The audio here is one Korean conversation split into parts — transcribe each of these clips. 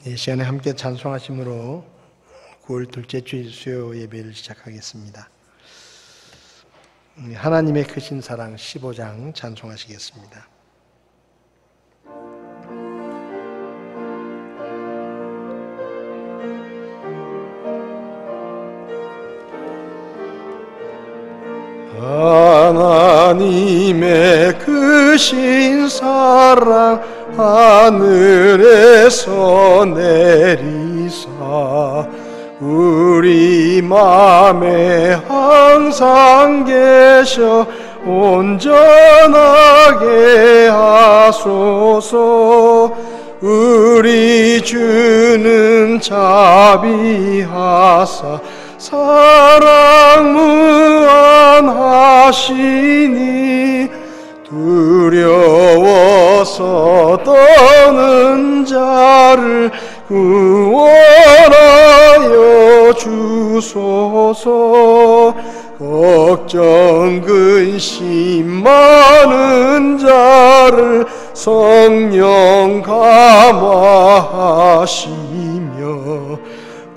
이 시간에 함께 찬송하심으로 9월 둘째 주일 수요 예배를 시작하겠습니다. 하나님의 크신 사랑 15장 찬송하시겠습니다. 하나님의 크신 사랑 하늘에서 내리사 우리 맘에 항상 계셔 온전하게 하소서. 우리 주는 자비하사 사랑 무한하시니 두려워서 떠는 자를 구원하여 주소서. 걱정 근심 많은 자를 성령 감화하시며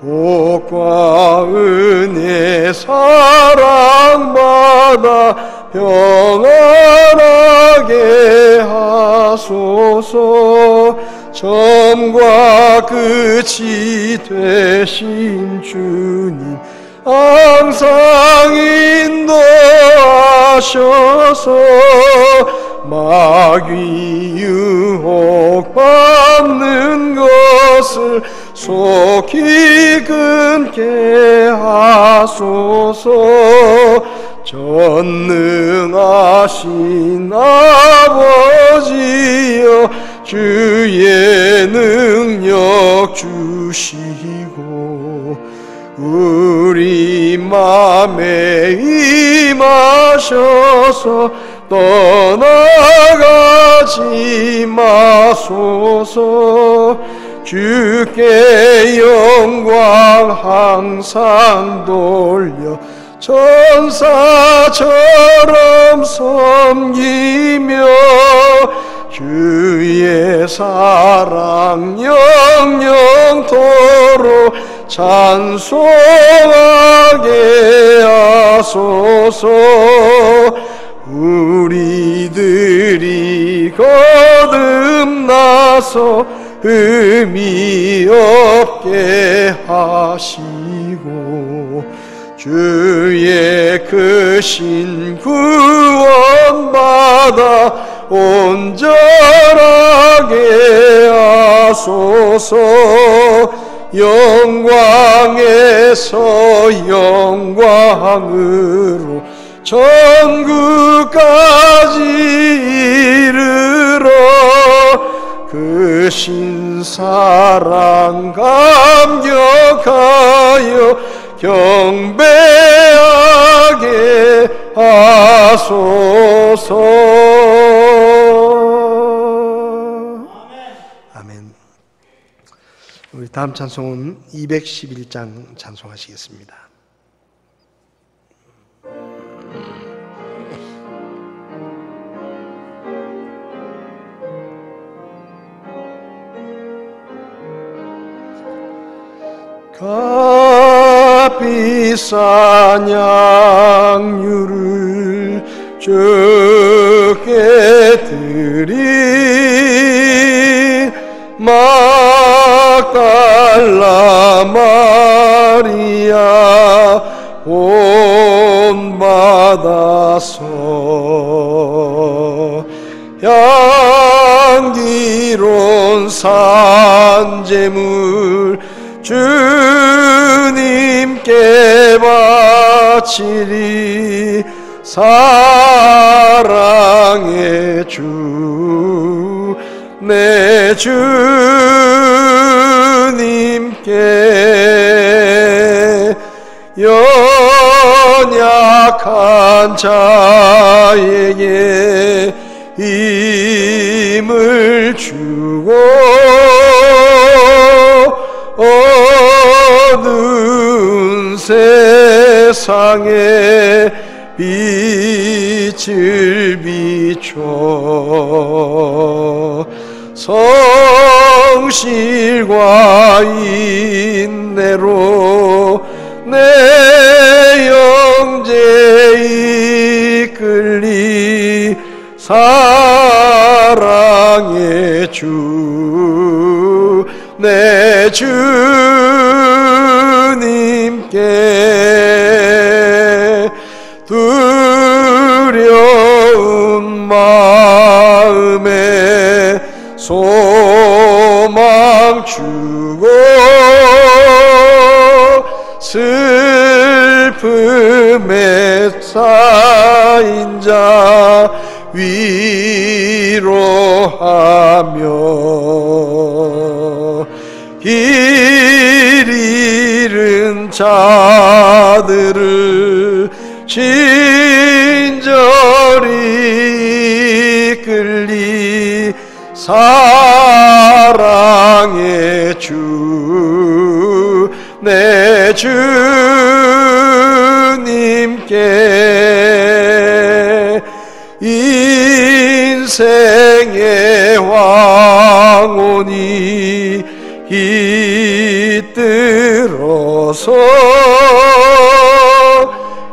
복과 은혜 사랑받아 평안하게 하소서. 처음과 끝이 되신 주님 항상 인도하셔서 마귀 유혹받는 것을 속히 끊게 하소서. 전능하신 아버지여 주의 능력 주시고 우리 맘에 임하셔서 떠나가지 마소서. 주께 영광 항상 돌려 천사처럼 섬기며 주의 사랑 영영토록 찬송하게 하소서. 우리들이 거듭나서 의미 없게 하시고 주의 크신 구원받아 온전하게 하소서. 영광에서 영광으로 천국까지 이르러 크신 사랑 감격하여 경배하게 하소서. 아멘. 우리 다음 찬송은 211장 찬송하시겠습니다. 값비싼 양유를 주께 드린 막달라 마리아 본받아서 향기로운 산제물 주님께 바치리. 사랑의 주 내 주님께 연약한 자에게 힘을 주고 어두운 세상에 빛을 비춰 성실과 인내로 내 영제 이끌리 사랑의 주 내 주님께 두려운 마음에 소망 주고 슬픔에 쌓인 자 위로하며 길 잃은 자들을 친절히 이끌리 사랑의 주 내 주님께 인생의 왕혼이 깃들어서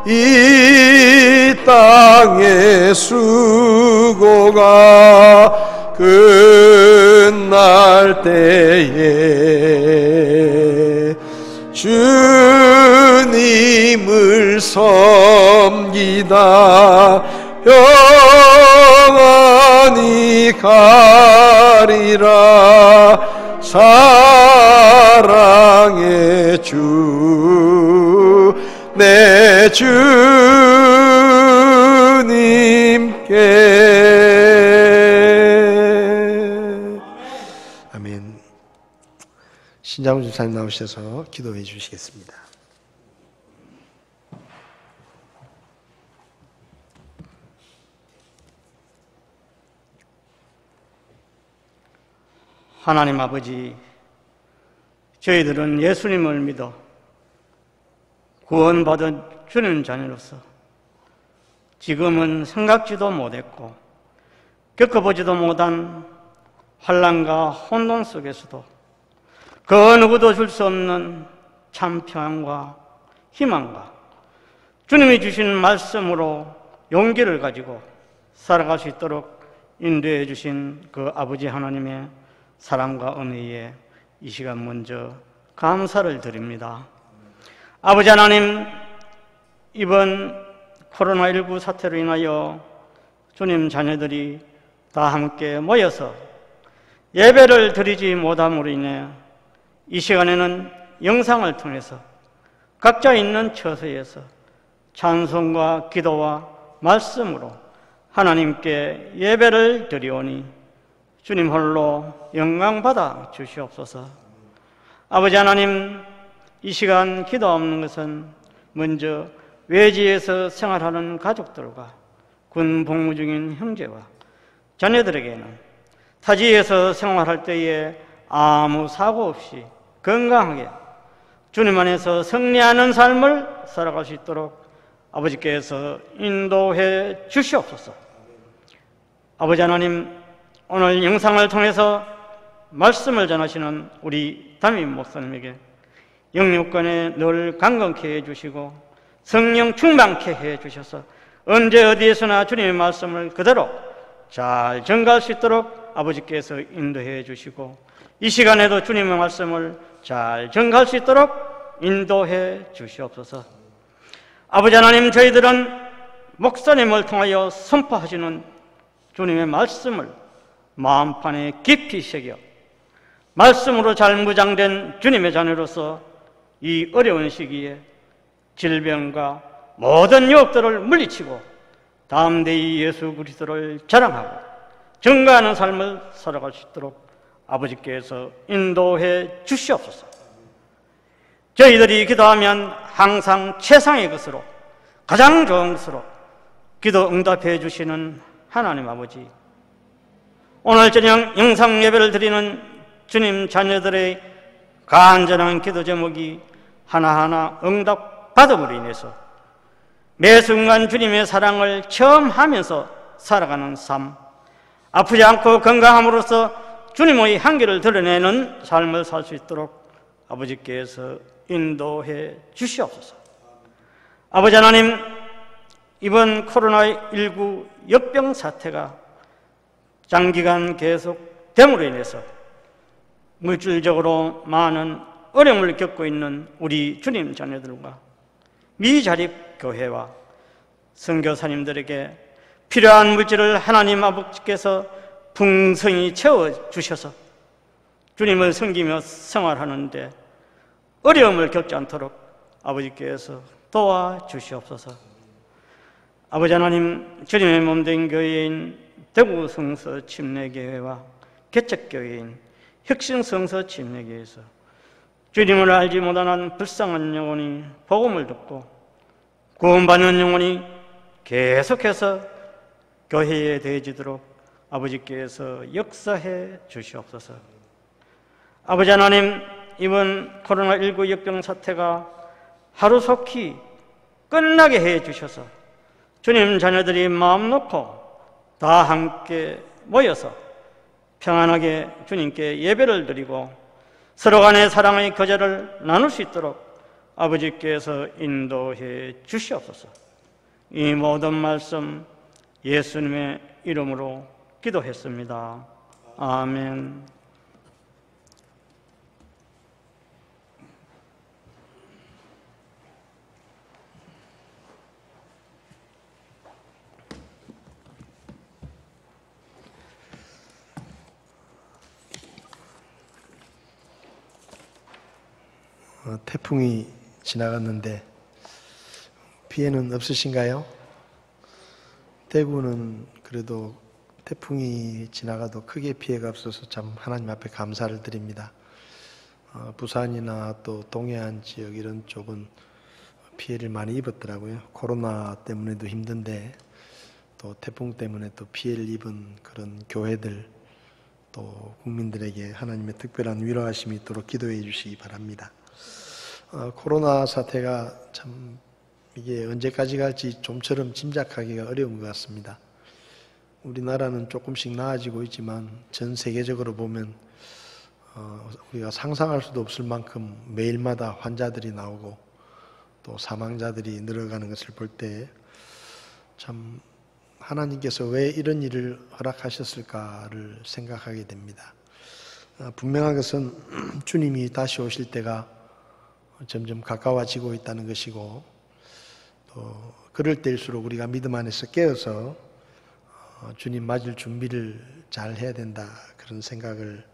이 땅의 수고가 끝날 때에 주님을 섬기다 평안히 가리라 사랑의 주 내 주님께. 아멘. 신장훈 집사님 나오셔서 기도해 주시겠습니다. 하나님 아버지, 저희들은 예수님을 믿어 구원받은 주님 자녀로서 지금은 생각지도 못했고 겪어보지도 못한 환난과 혼돈 속에서도 그 누구도 줄 수 없는 참 평안과 희망과 주님이 주신 말씀으로 용기를 가지고 살아갈 수 있도록 인도해 주신 그 아버지 하나님의 사랑과 은혜에 이 시간 먼저 감사를 드립니다. 아버지 하나님, 이번 코로나19 사태로 인하여 주님 자녀들이 다 함께 모여서 예배를 드리지 못함으로 인해 이 시간에는 영상을 통해서 각자 있는 처소에서 찬송과 기도와 말씀으로 하나님께 예배를 드리오니 주님 홀로 영광받아 주시옵소서. 아버지 하나님, 이 시간 기도하는 것은 먼저 외지에서 생활하는 가족들과 군 복무 중인 형제와 자녀들에게는 타지에서 생활할 때에 아무 사고 없이 건강하게 주님 안에서 승리하는 삶을 살아갈 수 있도록 아버지께서 인도해 주시옵소서. 아버지 하나님, 오늘 영상을 통해서 말씀을 전하시는 우리 담임 목사님에게 영육간에 늘 강건케 해주시고 성령 충만케 해주셔서 언제 어디에서나 주님의 말씀을 그대로 잘 전가할 수 있도록 아버지께서 인도해 주시고 이 시간에도 주님의 말씀을 잘 전가할 수 있도록 인도해 주시옵소서. 아버지 하나님, 저희들은 목사님을 통하여 선포하시는 주님의 말씀을 마음판에 깊이 새겨 말씀으로 잘 무장된 주님의 자녀로서 이 어려운 시기에 질병과 모든 유혹들을 물리치고 다음 대의 예수 그리스도를 자랑하고 증거하는 삶을 살아갈 수 있도록 아버지께서 인도해 주시옵소서. 저희들이 기도하면 항상 최상의 것으로, 가장 좋은 것으로 기도 응답해 주시는 하나님 아버지, 오늘 저녁 영상 예배를 드리는 주님 자녀들의 간절한 기도 제목이 하나하나 응답받음으로 인해서 매 순간 주님의 사랑을 체험하면서 살아가는 삶, 아프지 않고 건강함으로써 주님의 향기를 드러내는 삶을 살 수 있도록 아버지께서 인도해 주시옵소서. 아버지 하나님, 이번 코로나19 역병 사태가 장기간 계속됨으로 인해서 물질적으로 많은 어려움을 겪고 있는 우리 주님 자녀들과 미자립교회와 선교사님들에게 필요한 물질을 하나님 아버지께서 풍성히 채워주셔서 주님을 섬기며 생활하는데 어려움을 겪지 않도록 아버지께서 도와주시옵소서. 아버지 하나님, 주님의 몸된 교회인 대구 성서 침례교회와 개척교회인 혁신성서 침례교회에서 주님을 알지 못하는 불쌍한 영혼이 복음을 듣고 구원받는 영혼이 계속해서 교회에 대해지도록 아버지께서 역사해 주시옵소서. 아버지 하나님, 이번 코로나19 역병 사태가 하루속히 끝나게 해 주셔서 주님 자녀들이 마음 놓고 다 함께 모여서 평안하게 주님께 예배를 드리고 서로 간의 사랑의 교제를 나눌 수 있도록 아버지께서 인도해 주시옵소서. 이 모든 말씀 예수님의 이름으로 기도했습니다. 아멘. 태풍이 지나갔는데 피해는 없으신가요? 대구는 그래도 태풍이 지나가도 크게 피해가 없어서 참 하나님 앞에 감사를 드립니다. 부산이나 또 동해안 지역 이런 쪽은 피해를 많이 입었더라고요. 코로나 때문에도 힘든데 또 태풍 때문에 또 피해를 입은 그런 교회들 또 국민들에게 하나님의 특별한 위로하심이 있도록 기도해 주시기 바랍니다. 코로나 사태가 참 이게 언제까지 갈지 좀처럼 짐작하기가 어려운 것 같습니다. 우리나라는 조금씩 나아지고 있지만 전 세계적으로 보면 우리가 상상할 수도 없을 만큼 매일마다 환자들이 나오고 또 사망자들이 늘어가는 것을 볼 때 참 하나님께서 왜 이런 일을 허락하셨을까를 생각하게 됩니다. 분명한 것은 주님이 다시 오실 때가 점점 가까워지고 있다는 것이고 또 그럴 때일수록 우리가 믿음 안에서 깨어서 주님 맞을 준비를 잘 해야 된다 그런 생각을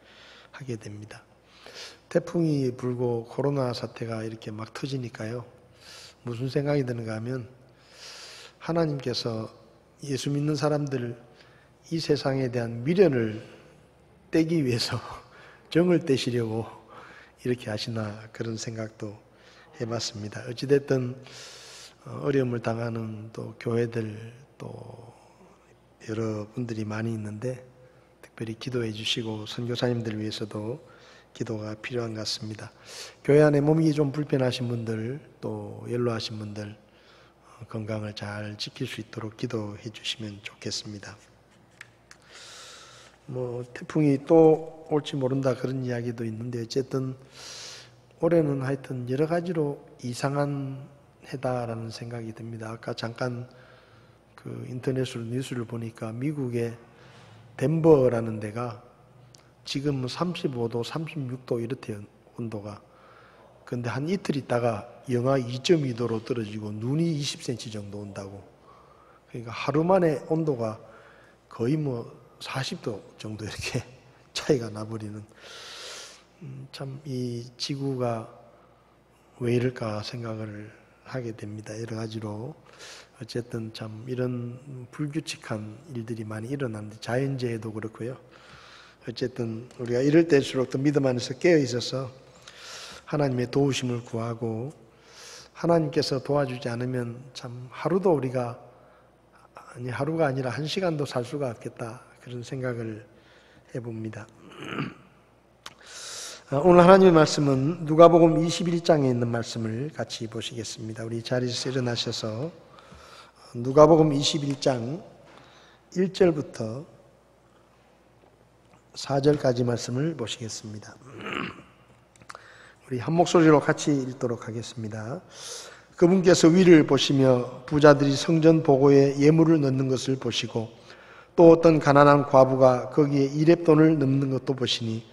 하게 됩니다. 태풍이 불고 코로나 사태가 이렇게 막 터지니까요. 무슨 생각이 드는가 하면 하나님께서 예수 믿는 사람들 이 세상에 대한 미련을 떼기 위해서 정을 떼시려고 이렇게 하시나 그런 생각도 해봤습니다. 어찌됐든 어려움을 당하는 또 교회들 또 여러분들이 많이 있는데 특별히 기도해 주시고 선교사님들 위해서도 기도가 필요한 것 같습니다. 교회 안에 몸이 좀 불편하신 분들 또 연로하신 분들 건강을 잘 지킬 수 있도록 기도해 주시면 좋겠습니다. 태풍이 또 올지 모른다 그런 이야기도 있는데 어쨌든 올해는 하여튼 여러 가지로 이상한 해다라는 생각이 듭니다. 아까 잠깐 그 인터넷으로 뉴스를 보니까 미국의 덴버라는 데가 지금 35도, 36도 이렇대요, 온도가. 근데 한 이틀 있다가 영하 2.2도로 떨어지고 눈이 20cm 정도 온다고. 그러니까 하루 만에 온도가 거의 40도 정도 이렇게 차이가 나버리는 참 이 지구가 왜 이럴까 생각을 하게 됩니다. 여러 가지로 어쨌든 참 이런 불규칙한 일들이 많이 일어나는데 자연재해도 그렇고요. 어쨌든 우리가 이럴 때일수록 더 믿음 안에서 깨어 있어서 하나님의 도우심을 구하고 하나님께서 도와주지 않으면 참 하루도 우리가 하루가 아니라 1시간도 살 수가 없겠다 그런 생각을 해봅니다. 오늘 하나님의 말씀은 누가복음 21장에 있는 말씀을 같이 보시겠습니다. 우리 자리에서 일어나셔서 누가복음 21장 1절부터 4절까지 말씀을 보시겠습니다. 우리 한 목소리로 같이 읽도록 하겠습니다. 그분께서 위를 보시며 부자들이 성전 보고에 예물을 넣는 것을 보시고 또 어떤 가난한 과부가 거기에 2렙돈을 넣는 것도 보시니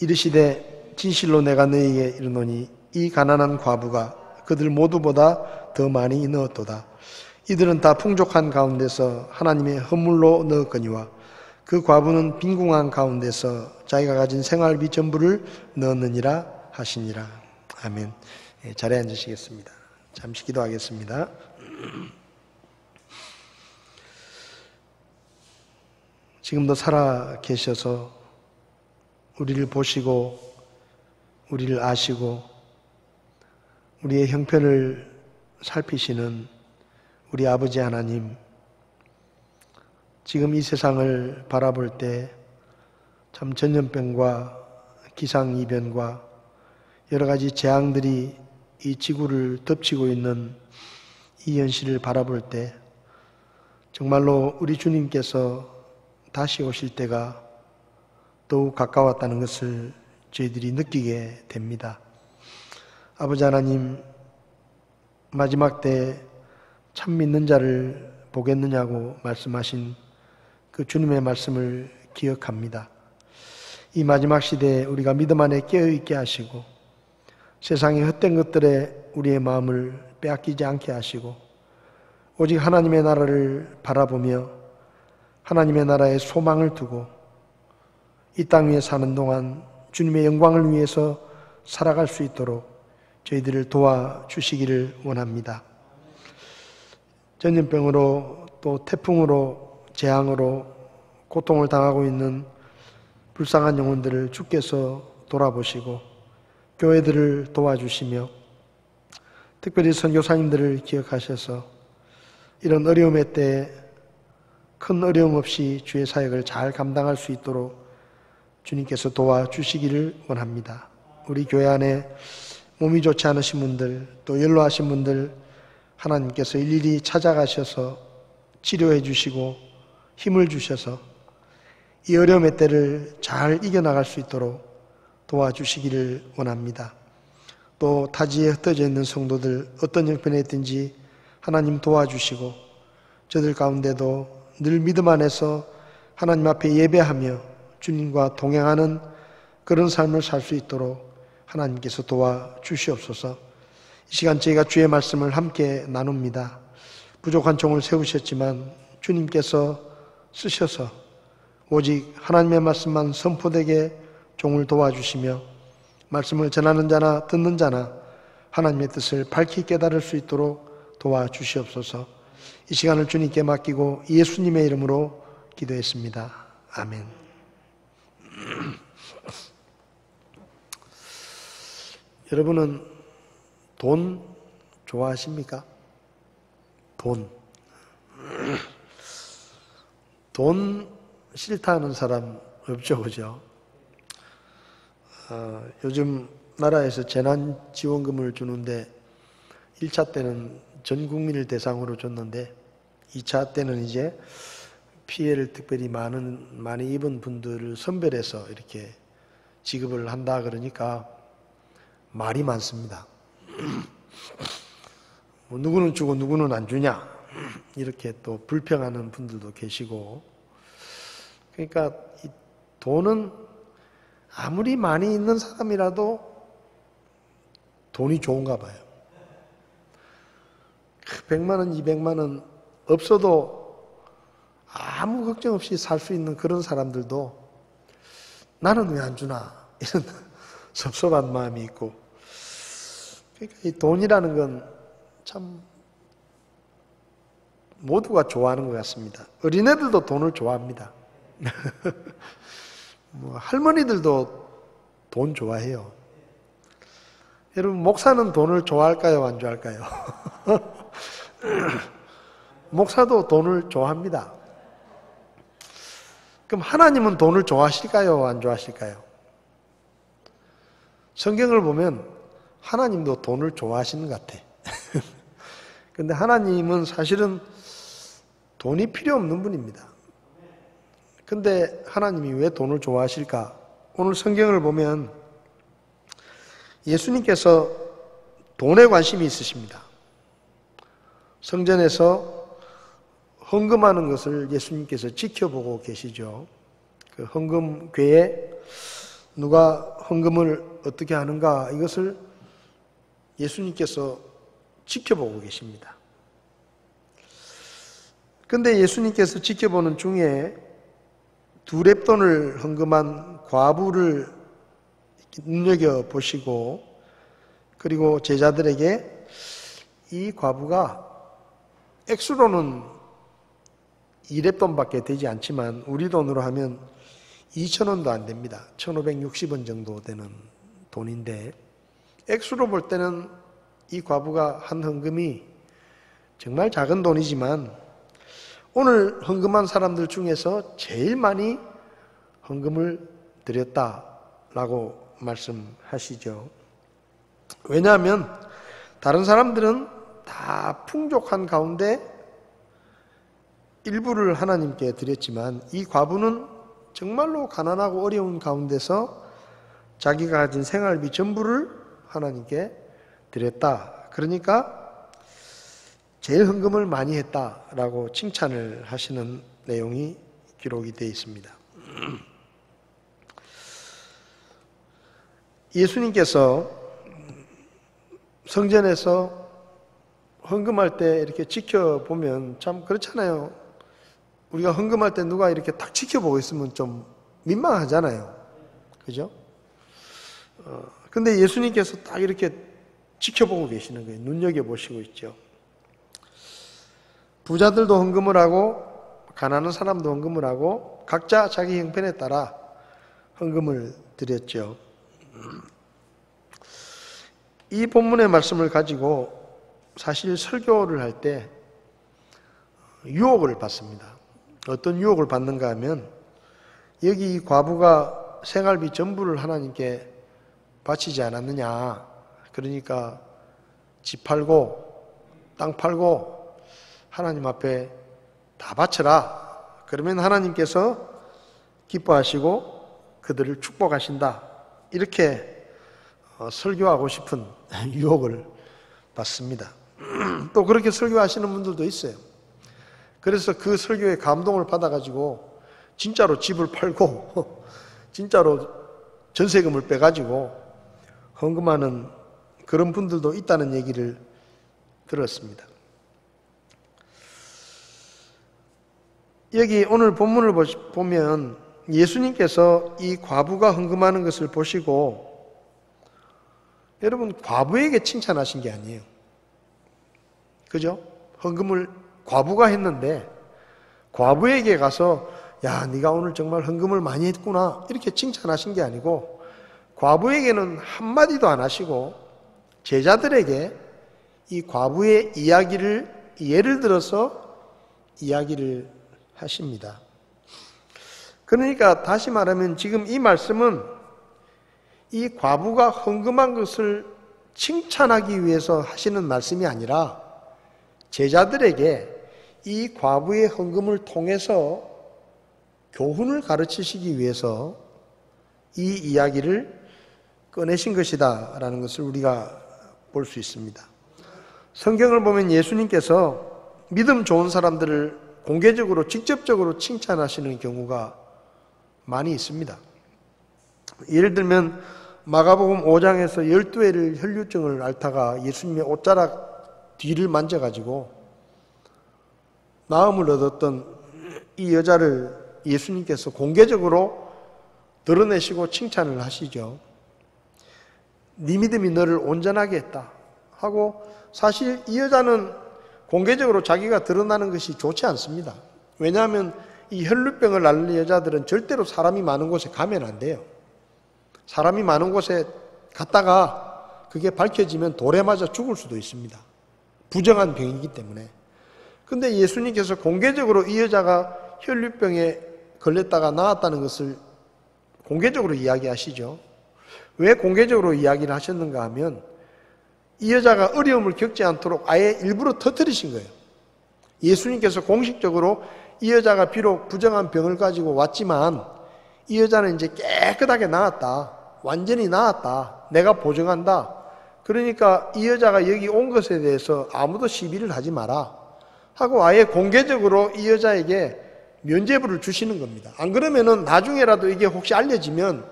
이르시되 진실로 내가 너희에게 이르노니 이 가난한 과부가 그들 모두보다 더 많이 넣었도다. 이들은 다 풍족한 가운데서 하나님의 헌물로 넣었거니와 그 과부는 빈궁한 가운데서 자기가 가진 생활비 전부를 넣었느니라 하시니라. 아멘. 자리에 앉으시겠습니다. 잠시 기도하겠습니다. 지금도 살아 계셔서 우리를 보시고 우리를 아시고 우리의 형편을 살피시는 우리 아버지 하나님, 지금 이 세상을 바라볼 때 참 전염병과 기상이변과 여러 가지 재앙들이 이 지구를 덮치고 있는 이 현실을 바라볼 때 정말로 우리 주님께서 다시 오실 때가 더욱 가까웠다는 것을 저희들이 느끼게 됩니다. 아버지 하나님, 마지막 때 참 믿는 자를 보겠느냐고 말씀하신 그 주님의 말씀을 기억합니다. 이 마지막 시대에 우리가 믿음 안에 깨어있게 하시고 세상의 헛된 것들에 우리의 마음을 빼앗기지 않게 하시고 오직 하나님의 나라를 바라보며 하나님의 나라에 소망을 두고 이 땅 위에 사는 동안 주님의 영광을 위해서 살아갈 수 있도록 저희들을 도와주시기를 원합니다. 전염병으로 또 태풍으로 재앙으로 고통을 당하고 있는 불쌍한 영혼들을 주께서 돌아보시고 교회들을 도와주시며 특별히 선교사님들을 기억하셔서 이런 어려움의 때에 큰 어려움 없이 주의 사역을 잘 감당할 수 있도록 주님께서 도와주시기를 원합니다. 우리 교회 안에 몸이 좋지 않으신 분들, 또 연로하신 분들 하나님께서 일일이 찾아가셔서 치료해 주시고 힘을 주셔서 이 어려움의 때를 잘 이겨나갈 수 있도록 도와주시기를 원합니다. 또 타지에 흩어져 있는 성도들 어떤 형편에 있든지 하나님 도와주시고 저들 가운데도 늘 믿음 안에서 하나님 앞에 예배하며 주님과 동행하는 그런 삶을 살 수 있도록 하나님께서 도와주시옵소서. 이 시간 저희가 주의 말씀을 함께 나눕니다. 부족한 종을 세우셨지만 주님께서 쓰셔서 오직 하나님의 말씀만 선포되게 종을 도와주시며 말씀을 전하는 자나 듣는 자나 하나님의 뜻을 밝히 깨달을 수 있도록 도와주시옵소서. 이 시간을 주님께 맡기고 예수님의 이름으로 기도했습니다. 아멘. 여러분은 돈 좋아하십니까? 돈 싫다는 사람 없죠, 그죠? 요즘 나라에서 재난지원금을 주는데 1차 때는 전 국민을 대상으로 줬는데 2차 때는 이제 피해를 특별히 많이 입은 분들을 선별해서 이렇게 지급을 한다 그러니까 말이 많습니다. 뭐 누구는 주고 누구는 안 주냐 이렇게 또 불평하는 분들도 계시고, 그러니까 이 돈은 아무리 많이 있는 사람이라도 돈이 좋은가 봐요. 100만 원, 200만 원 없어도 아무 걱정 없이 살 수 있는 그런 사람들도 나는 왜 안 주나 이런 섭섭한 마음이 있고, 그러니까 이 돈이라는 건 참 모두가 좋아하는 것 같습니다. 어린애들도 돈을 좋아합니다. 뭐 할머니들도 돈 좋아해요. 여러분, 목사는 돈을 좋아할까요? 안 좋아할까요? 목사도 돈을 좋아합니다. 그럼 하나님은 돈을 좋아하실까요? 안 좋아하실까요? 성경을 보면 하나님도 돈을 좋아하시는 것 같아. 근데 하나님은 사실은 돈이 필요 없는 분입니다. 근데 하나님이 왜 돈을 좋아하실까? 오늘 성경을 보면 예수님께서 돈에 관심이 있으십니다. 성전에서 헌금하는 것을 예수님께서 지켜보고 계시죠. 그 헌금궤에 누가 헌금을 어떻게 하는가 이것을 예수님께서 지켜보고 계십니다. 근데 예수님께서 지켜보는 중에 2렙돈을 헌금한 과부를 눈여겨보시고 그리고 제자들에게 이 과부가 액수로는 2렙돈밖에 되지 않지만 우리 돈으로 하면 2,000원도 안 됩니다. 1,560원 정도 되는 돈인데 액수로 볼 때는 이 과부가 한 헌금이 정말 작은 돈이지만 오늘 헌금한 사람들 중에서 제일 많이 헌금을 드렸다라고 말씀하시죠. 왜냐하면 다른 사람들은 다 풍족한 가운데 일부를 하나님께 드렸지만 이 과부는 정말로 가난하고 어려운 가운데서 자기가 가진 생활비 전부를 하나님께 드렸다. 그러니까 제일 헌금을 많이 했다라고 칭찬을 하시는 내용이 기록이 되어 있습니다. 예수님께서 성전에서 헌금할 때 이렇게 지켜보면 참 그렇잖아요. 우리가 헌금할 때 누가 이렇게 딱 지켜보고 있으면 좀 민망하잖아요. 그죠? 근데 예수님께서 딱 이렇게 지켜보고 계시는 거예요. 눈여겨보시고 있죠. 부자들도 헌금을 하고 가난한 사람도 헌금을 하고 각자 자기 형편에 따라 헌금을 드렸죠. 이 본문의 말씀을 가지고 사실 설교를 할 때 유혹을 받습니다. 어떤 유혹을 받는가 하면 여기 이 과부가 생활비 전부를 하나님께 바치지 않았느냐. 그러니까 집 팔고 땅 팔고 하나님 앞에 다 바쳐라. 그러면 하나님께서 기뻐하시고 그들을 축복하신다. 이렇게 설교하고 싶은 유혹을 받습니다. 또 그렇게 설교하시는 분들도 있어요. 그래서 그 설교에 감동을 받아가지고 진짜로 집을 팔고 진짜로 전세금을 빼가지고 헌금하는 그런 분들도 있다는 얘기를 들었습니다. 여기 오늘 본문을 보면 예수님께서 이 과부가 헌금하는 것을 보시고 여러분 과부에게 칭찬하신 게 아니에요. 그죠? 헌금을 과부가 했는데 과부에게 가서 야 네가 오늘 정말 헌금을 많이 했구나 이렇게 칭찬하신 게 아니고 과부에게는 한마디도 안 하시고 제자들에게 이 과부의 이야기를 예를 들어서 이야기를 하십니다. 그러니까 다시 말하면 지금 이 말씀은 이 과부가 헌금한 것을 칭찬하기 위해서 하시는 말씀이 아니라 제자들에게 이 과부의 헌금을 통해서 교훈을 가르치시기 위해서 이 이야기를 꺼내신 것이다 라는 것을 우리가 볼 수 있습니다. 성경을 보면 예수님께서 믿음 좋은 사람들을 공개적으로 직접적으로 칭찬하시는 경우가 많이 있습니다. 예를 들면 마가복음 5장에서 12회를 혈류증을 앓다가 예수님의 옷자락 뒤를 만져가지고 나음을 얻었던 이 여자를 예수님께서 공개적으로 드러내시고 칭찬을 하시죠. 네 믿음이 너를 온전하게 했다 하고 사실 이 여자는 공개적으로 자기가 드러나는 것이 좋지 않습니다. 왜냐하면 이 혈류병을 앓는 여자들은 절대로 사람이 많은 곳에 가면 안 돼요. 사람이 많은 곳에 갔다가 그게 밝혀지면 돌에 맞아 죽을 수도 있습니다. 부정한 병이기 때문에. 근데 예수님께서 공개적으로 이 여자가 혈류병에 걸렸다가 나았다는 것을 공개적으로 이야기하시죠. 왜 공개적으로 이야기를 하셨는가 하면 이 여자가 어려움을 겪지 않도록 아예 일부러 터뜨리신 거예요. 예수님께서 공식적으로 이 여자가 비록 부정한 병을 가지고 왔지만 이 여자는 이제 깨끗하게 나았다. 완전히 나았다. 내가 보증한다. 그러니까 이 여자가 여기 온 것에 대해서 아무도 시비를 하지 마라 하고 아예 공개적으로 이 여자에게 면죄부를 주시는 겁니다. 안 그러면은 나중에라도 이게 혹시 알려지면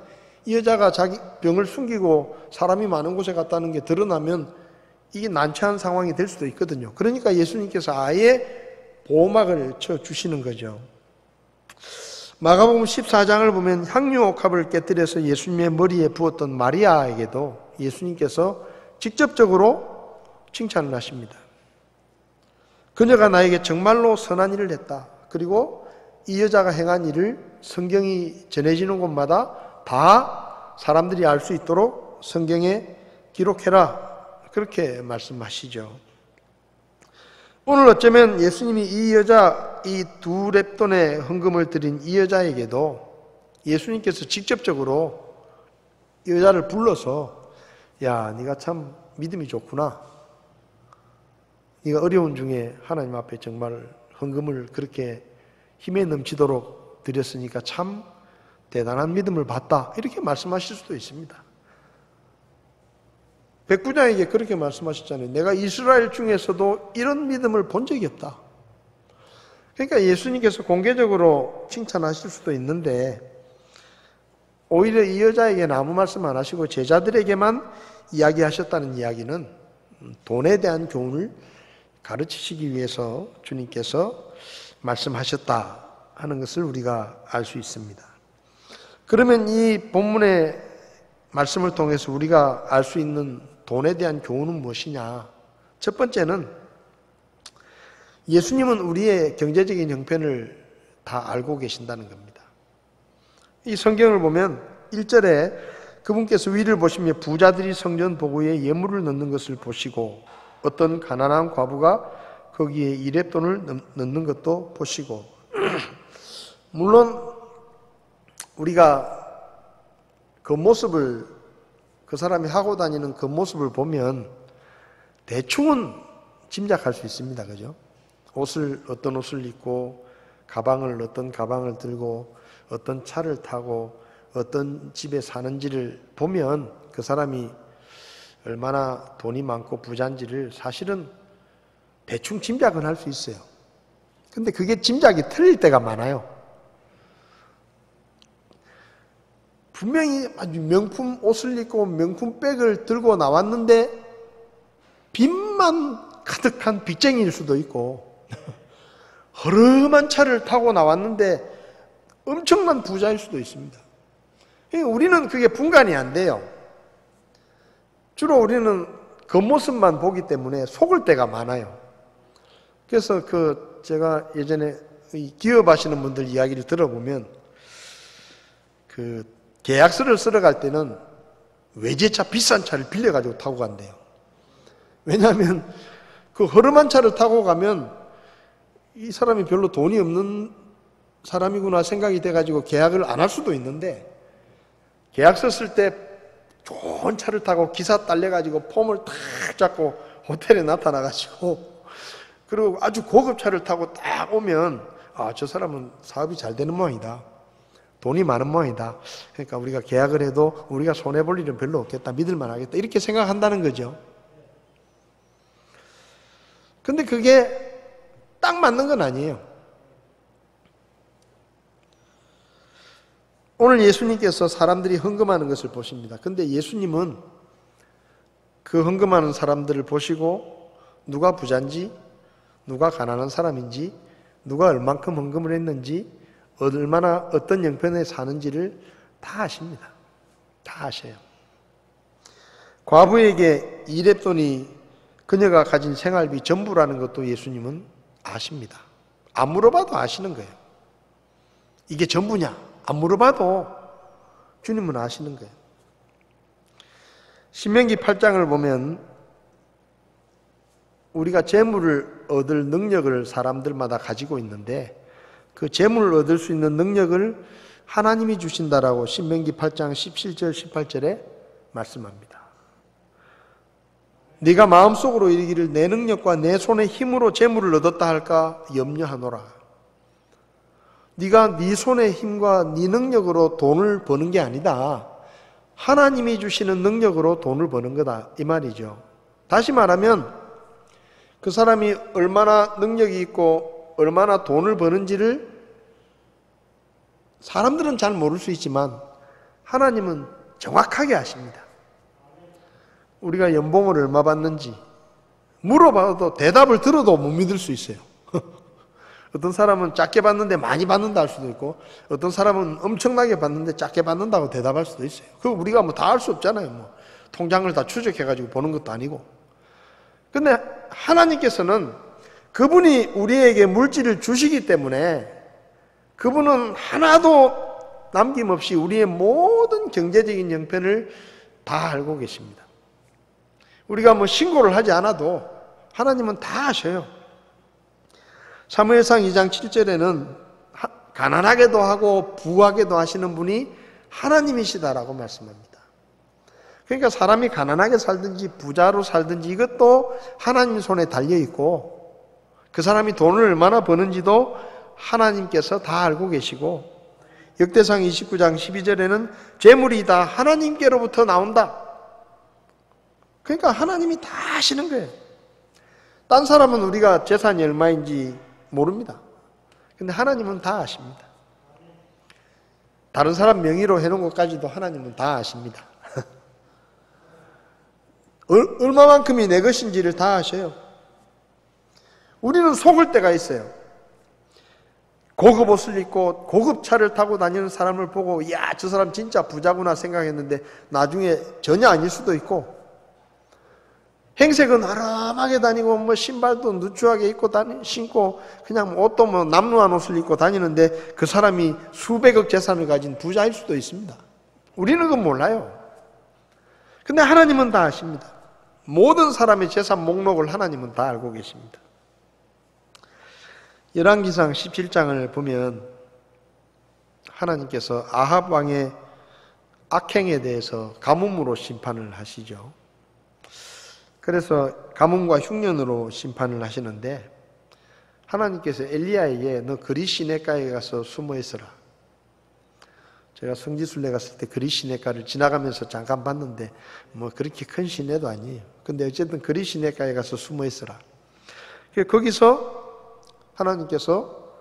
이 여자가 자기 병을 숨기고 사람이 많은 곳에 갔다는 게 드러나면 이게 난처한 상황이 될 수도 있거든요. 그러니까 예수님께서 아예 보호막을 쳐 주시는 거죠. 마가복음 14장을 보면 향유옥합을 깨뜨려서 예수님의 머리에 부었던 마리아에게도 예수님께서 직접적으로 칭찬을 하십니다. 그녀가 나에게 정말로 선한 일을 했다. 그리고 이 여자가 행한 일을 성경이 전해지는 곳마다 다 사람들이 알 수 있도록 성경에 기록해라. 그렇게 말씀하시죠. 오늘 어쩌면 예수님이 이 여자, 이 두 렙돈의 헌금을 드린 이 여자에게도 예수님께서 직접적으로 이 여자를 불러서 야, 네가 참 믿음이 좋구나. 네가 어려운 중에 하나님 앞에 정말 헌금을 그렇게 힘에 넘치도록 드렸으니까 참 대단한 믿음을 봤다. 이렇게 말씀하실 수도 있습니다. 백부장에게 그렇게 말씀하셨잖아요. 내가 이스라엘 중에서도 이런 믿음을 본 적이 없다. 그러니까 예수님께서 공개적으로 칭찬하실 수도 있는데 오히려 이 여자에게는 아무 말씀 안 하시고 제자들에게만 이야기하셨다는 이야기는 돈에 대한 교훈을 가르치시기 위해서 주님께서 말씀하셨다 하는 것을 우리가 알 수 있습니다. 그러면 이 본문의 말씀을 통해서 우리가 알 수 있는 돈에 대한 교훈은 무엇이냐? 첫 번째는 예수님은 우리의 경제적인 형편을 다 알고 계신다는 겁니다. 이 성경을 보면 1절에 그분께서 위를 보시며 부자들이 성전 보고에 예물을 넣는 것을 보시고 어떤 가난한 과부가 거기에 2렙돈을 넣는 것도 보시고 물론 우리가 겉모습을 그 사람이 하고 다니는 겉모습을 보면 대충은 짐작할 수 있습니다. 그죠? 어떤 옷을 입고 어떤 가방을 들고 어떤 차를 타고 어떤 집에 사는지를 보면 그 사람이 얼마나 돈이 많고 부자인지를 사실은 대충 짐작은 할 수 있어요. 근데 그게 짐작이 틀릴 때가 많아요. 분명히 아주 명품 옷을 입고 명품 백을 들고 나왔는데 빚만 가득한 빚쟁이일 수도 있고 허름한 차를 타고 나왔는데 엄청난 부자일 수도 있습니다. 우리는 그게 분간이 안 돼요. 주로 우리는 겉모습만 보기 때문에 속을 때가 많아요. 그래서 제가 예전에 기업하시는 분들 이야기를 들어보면 계약서를 쓰러 갈 때는 외제차 비싼 차를 빌려가지고 타고 간대요. 왜냐하면 그 허름한 차를 타고 가면 이 사람이 별로 돈이 없는 사람이구나 생각이 돼가지고 계약을 안 할 수도 있는데 계약서 쓸 때 좋은 차를 타고 기사 딸려가지고 폼을 탁 잡고 호텔에 나타나가지고 그리고 아주 고급 차를 타고 딱 오면 저 사람은 사업이 잘 되는 모양이다. 돈이 많은 모양이다. 그러니까 우리가 계약을 해도 우리가 손해볼 일은 별로 없겠다. 믿을만 하겠다. 이렇게 생각한다는 거죠. 근데 그게 딱 맞는 건 아니에요. 오늘 예수님께서 사람들이 헌금하는 것을 보십니다. 근데 예수님은 그 헌금하는 사람들을 보시고 누가 부자인지, 누가 가난한 사람인지, 누가 얼만큼 헌금을 했는지, 얼마나 어떤 형편에 사는지를 다 아십니다. 다 아셔요. 과부에게 2렙돈이 그녀가 가진 생활비 전부라는 것도 예수님은 아십니다. 안 물어봐도 아시는 거예요. 이게 전부냐? 안 물어봐도 주님은 아시는 거예요. 신명기 8장을 보면 우리가 재물을 얻을 능력을 사람들마다 가지고 있는데 그 재물을 얻을 수 있는 능력을 하나님이 주신다라고 신명기 8장 17절 18절에 말씀합니다. 네가 마음속으로 이르기를 내 능력과 내 손의 힘으로 재물을 얻었다 할까 염려하노라. 네가 네 손의 힘과 네 능력으로 돈을 버는 게 아니다. 하나님이 주시는 능력으로 돈을 버는 거다. 이 말이죠. 다시 말하면 그 사람이 얼마나 능력이 있고 얼마나 돈을 버는지를 사람들은 잘 모를 수 있지만 하나님은 정확하게 아십니다. 우리가 연봉을 얼마 받는지 물어봐도 대답을 들어도 못 믿을 수 있어요. 어떤 사람은 작게 받는데 많이 받는다 할 수도 있고 어떤 사람은 엄청나게 받는데 작게 받는다고 대답할 수도 있어요. 그거 우리가 뭐 다 할 수 없잖아요. 뭐 통장을 다 추적해가지고 보는 것도 아니고. 근데 하나님께서는 그분이 우리에게 물질을 주시기 때문에 그분은 하나도 남김없이 우리의 모든 경제적인 형편을 다 알고 계십니다. 우리가 뭐 신고를 하지 않아도 하나님은 다 아셔요. 사무엘상 2장 7절에는 가난하게도 하고 부하게도 하시는 분이 하나님이시다라고 말씀합니다. 그러니까 사람이 가난하게 살든지 부자로 살든지 이것도 하나님 손에 달려있고 그 사람이 돈을 얼마나 버는지도 하나님께서 다 알고 계시고 역대상 29장 12절에는 재물이 다 하나님께로부터 나온다. 그러니까 하나님이 다 아시는 거예요. 딴 사람은 우리가 재산이 얼마인지 모릅니다. 근데 하나님은 다 아십니다. 다른 사람 명의로 해놓은 것까지도 하나님은 다 아십니다. 얼마만큼이 내 것인지를 다 아셔요. 우리는 속을 때가 있어요. 고급 옷을 입고 고급 차를 타고 다니는 사람을 보고 야, 저 사람 진짜 부자구나 생각했는데 나중에 전혀 아닐 수도 있고 행색은 아람하게 다니고 뭐 신발도 누추하게 입고 신고 그냥 옷도 뭐 남루한 옷을 입고 다니는데 그 사람이 수백억 재산을 가진 부자일 수도 있습니다. 우리는 그건 몰라요. 근데 하나님은 다 아십니다. 모든 사람의 재산 목록을 하나님은 다 알고 계십니다. 열왕기상 17장을 보면 하나님께서 아합 왕의 악행에 대해서 가뭄으로 심판을 하시죠. 그래서 가뭄과 흉년으로 심판을 하시는데 하나님께서 엘리야에게 너 그리 시내가에 가서 숨어 있어라. 제가 성지순례 갔을 때 그리 시내가를 지나가면서 잠깐 봤는데 뭐 그렇게 큰 시내도 아니에요. 근데 어쨌든 그리 시내가에 가서 숨어 있어라. 거기서 하나님께서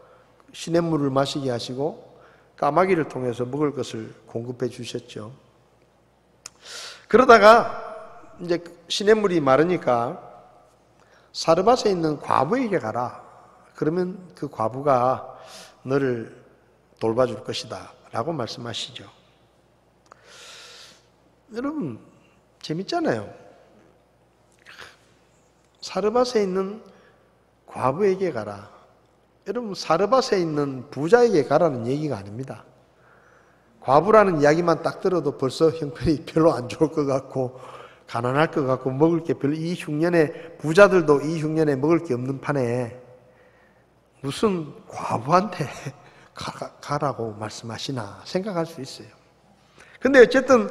시냇물을 마시게 하시고 까마귀를 통해서 먹을 것을 공급해 주셨죠. 그러다가 이제 시냇물이 마르니까 사르밧에 있는 과부에게 가라. 그러면 그 과부가 너를 돌봐줄 것이다 라고 말씀하시죠. 여러분 재밌잖아요. 사르밧에 있는 과부에게 가라. 여러분 사르밧에 있는 부자에게 가라는 얘기가 아닙니다. 과부라는 이야기만 딱 들어도 벌써 형편이 별로 안 좋을 것 같고 가난할 것 같고 먹을 게 별로 이 흉년에 부자들도 이 흉년에 먹을 게 없는 판에 무슨 과부한테 가라고 말씀하시나 생각할 수 있어요. 근데 어쨌든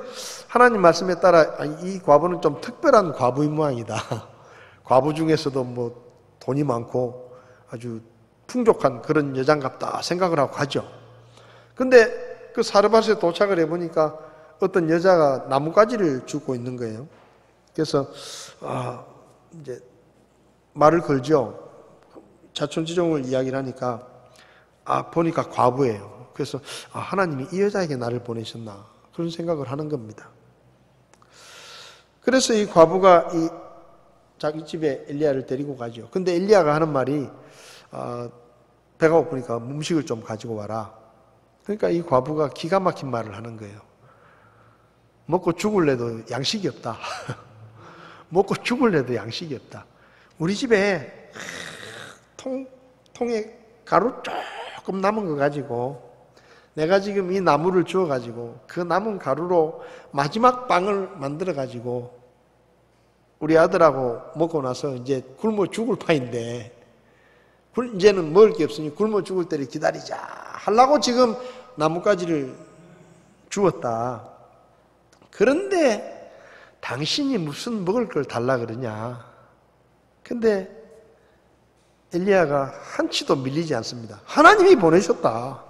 하나님 말씀에 따라 이 과부는 좀 특별한 과부인 모양이다. 과부 중에서도 뭐 돈이 많고 아주 풍족한 그런 여잔갑다 생각을 하고 가죠. 근데 그 사르밧에 도착을 해보니까 어떤 여자가 나뭇가지를 줍고 있는 거예요. 그래서 이제 말을 걸죠. 자촌지종을 이야기를 하니까 보니까 과부예요. 그래서 하나님이 이 여자에게 나를 보내셨나 그런 생각을 하는 겁니다. 그래서 이 과부가 이 자기 집에 엘리야를 데리고 가죠. 근데 엘리야가 하는 말이 배가 고프니까 음식을 좀 가지고 와라. 그러니까 이 과부가 기가 막힌 말을 하는 거예요. 먹고 죽을래도 양식이 없다. 먹고 죽을래도 양식이 없다. 우리 집에 통에 가루 조금 남은 거 가지고 내가 지금 이 나무를 주워 가지고 그 남은 가루로 마지막 빵을 만들어 가지고 우리 아들하고 먹고 나서 이제 굶어 죽을 판인데 이제는 먹을 게 없으니 굶어 죽을 때를 기다리자 하려고 지금 나뭇가지를 주었다. 그런데 당신이 무슨 먹을 걸 달라 그러냐. 근데 엘리야가 한치도 밀리지 않습니다. 하나님이 보내셨다.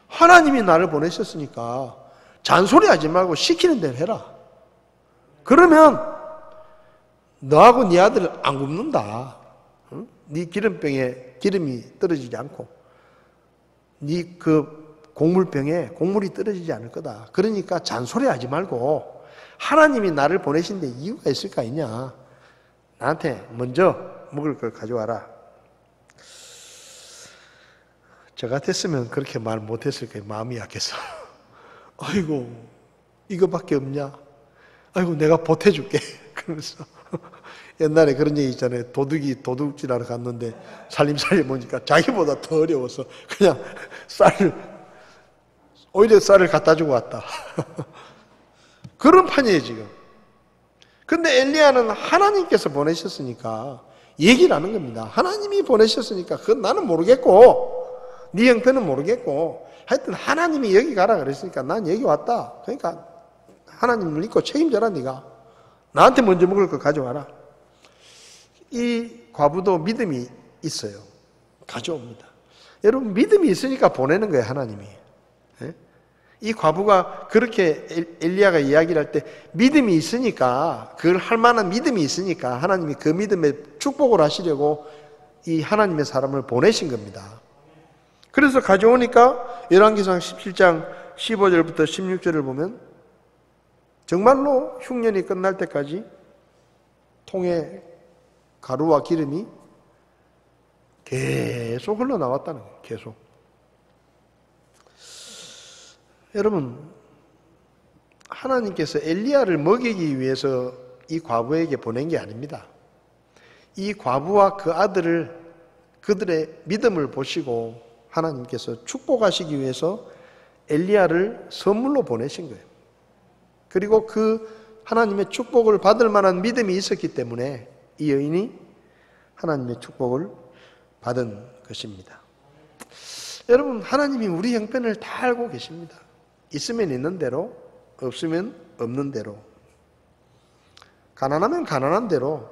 하나님이 나를 보내셨으니까 잔소리하지 말고 시키는 대로 해라. 그러면 너하고 네 아들 안 굶는다. 응? 네 기름병에 기름이 떨어지지 않고 네 그 곡물병에 곡물이 떨어지지 않을 거다. 그러니까 잔소리하지 말고 하나님이 나를 보내신 데 이유가 있을 거 아니냐. 나한테 먼저 먹을 걸 가져와라. 저 같았으면 그렇게 말 못했을 거예요. 마음이 약해서. 아이고 이거밖에 없냐? 아이고 내가 보태줄게. 그러면서 옛날에 그런 얘기 있잖아요. 도둑이 도둑질하러 갔는데 살림살이 보니까 자기보다 더 어려워서 그냥 오히려 쌀을 갖다 주고 왔다. 그런 판이에요 지금. 근데 엘리야는 하나님께서 보내셨으니까 얘기를 하는 겁니다. 하나님이 보내셨으니까 그건 나는 모르겠고 네 형편은 모르겠고 하여튼 하나님이 여기 가라 그랬으니까 난 여기 왔다. 그러니까 하나님을 믿고 책임져라. 네가 나한테 먼저 먹을 거 가져와라. 이 과부도 믿음이 있어요. 가져옵니다. 여러분 믿음이 있으니까 보내는 거예요. 하나님이. 이 과부가 그렇게 엘리야가 이야기를 할 때 믿음이 있으니까 그걸 할 만한 믿음이 있으니까 하나님이 그 믿음에 축복을 하시려고 이 하나님의 사람을 보내신 겁니다. 그래서 가져오니까 열왕기상 17장 15절부터 16절을 보면 정말로 흉년이 끝날 때까지 통에 가루와 기름이 계속 흘러나왔다는 거예요. 계속. 여러분 하나님께서 엘리야를 먹이기 위해서 이 과부에게 보낸 게 아닙니다. 이 과부와 그 아들을 그들의 믿음을 보시고 하나님께서 축복하시기 위해서 엘리야를 선물로 보내신 거예요. 그리고 그 하나님의 축복을 받을 만한 믿음이 있었기 때문에 이 여인이 하나님의 축복을 받은 것입니다. 여러분 하나님이 우리 형편을 다 알고 계십니다. 있으면 있는 대로, 없으면 없는 대로, 가난하면 가난한 대로,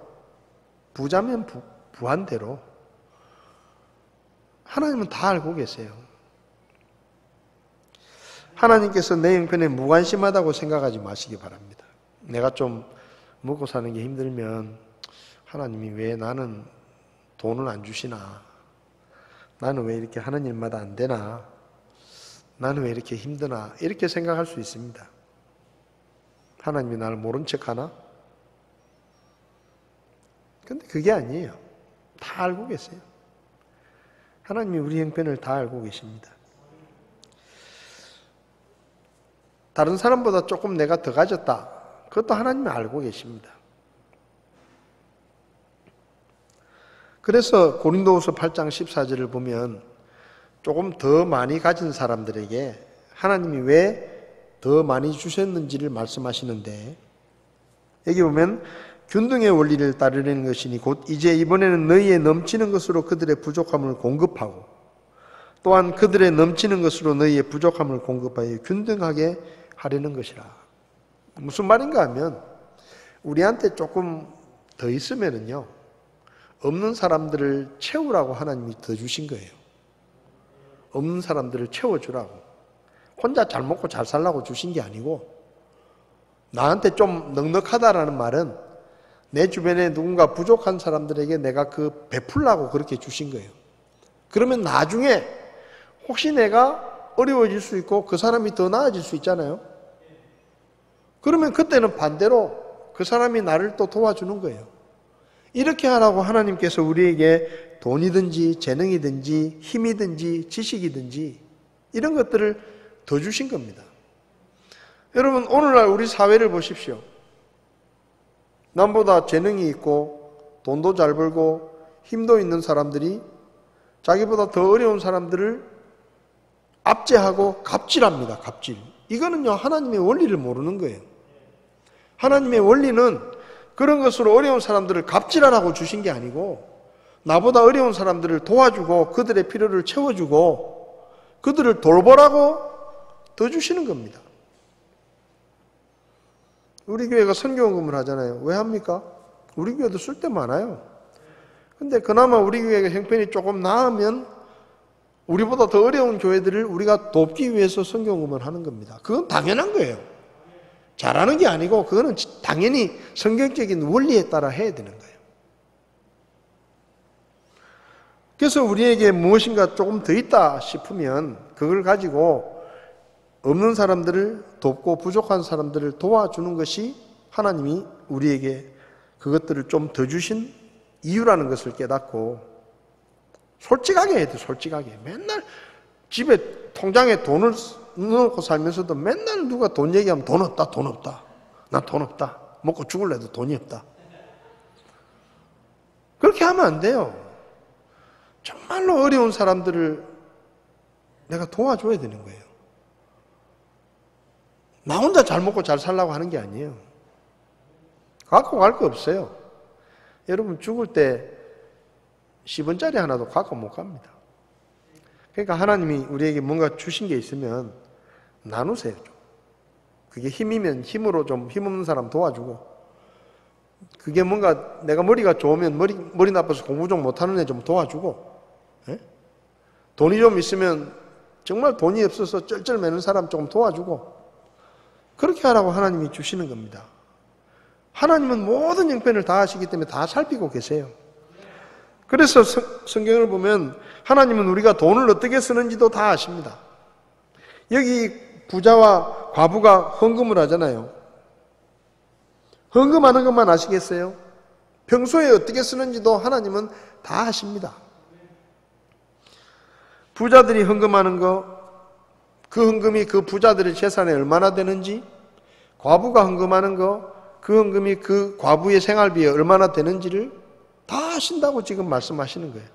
부자면 부한 대로 하나님은 다 알고 계세요. 하나님께서 내 형편에 무관심하다고 생각하지 마시기 바랍니다. 내가 좀 먹고 사는 게 힘들면 하나님이 왜 나는 돈을 안 주시나? 나는 왜 이렇게 하는 일마다 안 되나? 나는 왜 이렇게 힘드나? 이렇게 생각할 수 있습니다. 하나님이 나를 모른 척 하나? 근데 그게 아니에요. 다 알고 계세요. 하나님이 우리 형편을 다 알고 계십니다. 다른 사람보다 조금 내가 더 가졌다. 그것도 하나님이 알고 계십니다. 그래서 고린도후서 8장 14절을 보면 조금 더 많이 가진 사람들에게 하나님이 왜 더 많이 주셨는지를 말씀하시는데 여기 보면 균등의 원리를 따르는 것이니 곧 이제 이번에는 너희의 넘치는 것으로 그들의 부족함을 공급하고 또한 그들의 넘치는 것으로 너희의 부족함을 공급하여 균등하게 하려는 것이라. 무슨 말인가 하면 우리한테 조금 더 있으면은요 없는 사람들을 채우라고 하나님이 더 주신 거예요. 없는 사람들을 채워주라고. 혼자 잘 먹고 잘 살라고 주신 게 아니고 나한테 좀 넉넉하다라는 말은 내 주변에 누군가 부족한 사람들에게 내가 그 베풀라고 그렇게 주신 거예요. 그러면 나중에 혹시 내가 어려워질 수 있고 그 사람이 더 나아질 수 있잖아요. 그러면 그때는 반대로 그 사람이 나를 또 도와주는 거예요. 이렇게 하라고 하나님께서 우리에게 돈이든지 재능이든지 힘이든지 지식이든지 이런 것들을 더 주신 겁니다. 여러분 오늘날 우리 사회를 보십시오. 남보다 재능이 있고 돈도 잘 벌고 힘도 있는 사람들이 자기보다 더 어려운 사람들을 압제하고 갑질합니다. 갑질. 이거는요 하나님의 원리를 모르는 거예요. 하나님의 원리는 그런 것으로 어려운 사람들을 갑질하라고 주신 게 아니고 나보다 어려운 사람들을 도와주고 그들의 필요를 채워주고 그들을 돌보라고 더 주시는 겁니다. 우리 교회가 선교원금을 하잖아요. 왜 합니까? 우리 교회도 쓸 데 많아요. 근데 그나마 우리 교회가 형편이 조금 나으면 우리보다 더 어려운 교회들을 우리가 돕기 위해서 성경공부를 하는 겁니다. 그건 당연한 거예요. 잘하는 게 아니고 그거는 당연히 성경적인 원리에 따라 해야 되는 거예요. 그래서 우리에게 무엇인가 조금 더 있다 싶으면 그걸 가지고 없는 사람들을 돕고 부족한 사람들을 도와주는 것이 하나님이 우리에게 그것들을 좀 더 주신 이유라는 것을 깨닫고 솔직하게 해야 돼. 솔직하게. 맨날 집에 통장에 돈을 넣어놓고 살면서도 맨날 누가 돈 얘기하면 돈 없다, 돈 없다. 나 돈 없다. 먹고 죽을래도 돈이 없다. 그렇게 하면 안 돼요. 정말로 어려운 사람들을 내가 도와줘야 되는 거예요. 나 혼자 잘 먹고 잘 살려고 하는 게 아니에요. 갖고 갈 거 없어요. 여러분 죽을 때 10원짜리 하나도 갖고 못 갑니다. 그러니까 하나님이 우리에게 뭔가 주신 게 있으면 나누세요. 좀. 그게 힘이면 힘으로 좀 힘없는 사람 도와주고, 그게 뭔가 내가 머리가 좋으면 머리 나빠서 공부 좀 못하는 애 좀 도와주고, 예? 돈이 좀 있으면 정말 돈이 없어서 쩔쩔매는 사람 조금 도와주고, 그렇게 하라고 하나님이 주시는 겁니다. 하나님은 모든 형편을 다 하시기 때문에 다 살피고 계세요. 그래서 성경을 보면 하나님은 우리가 돈을 어떻게 쓰는지도 다 아십니다. 여기 부자와 과부가 헌금을 하잖아요. 헌금하는 것만 아시겠어요? 평소에 어떻게 쓰는지도 하나님은 다 아십니다. 부자들이 헌금하는 거, 그 헌금이 그 부자들의 재산에 얼마나 되는지, 과부가 헌금하는 거, 그 헌금이 그 과부의 생활비에 얼마나 되는지를 다 아신다고 지금 말씀하시는 거예요.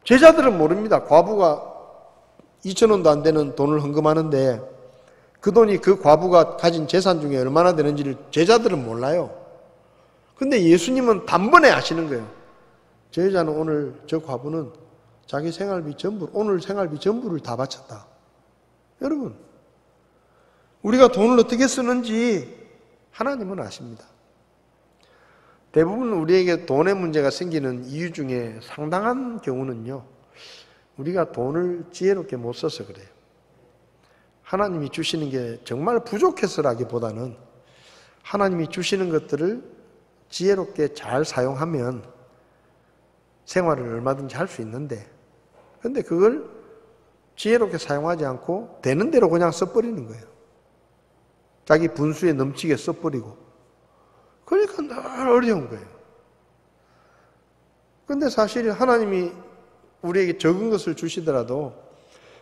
제자들은 모릅니다. 과부가 2,000원도 안 되는 돈을 헌금하는데 그 돈이 그 과부가 가진 재산 중에 얼마나 되는지를 제자들은 몰라요. 근데 예수님은 단번에 아시는 거예요. 저 여자는 오늘, 저 과부는 자기 생활비 전부, 오늘 생활비 전부를 다 바쳤다. 여러분, 우리가 돈을 어떻게 쓰는지 하나님은 아십니다. 대부분 우리에게 돈의 문제가 생기는 이유 중에 상당한 경우는요, 우리가 돈을 지혜롭게 못 써서 그래요. 하나님이 주시는 게 정말 부족해서라기보다는 하나님이 주시는 것들을 지혜롭게 잘 사용하면 생활을 얼마든지 할 수 있는데, 근데 그걸 지혜롭게 사용하지 않고 되는 대로 그냥 써버리는 거예요. 자기 분수에 넘치게 써버리고. 그러니까 늘 어려운 거예요. 근데 사실 하나님이 우리에게 적은 것을 주시더라도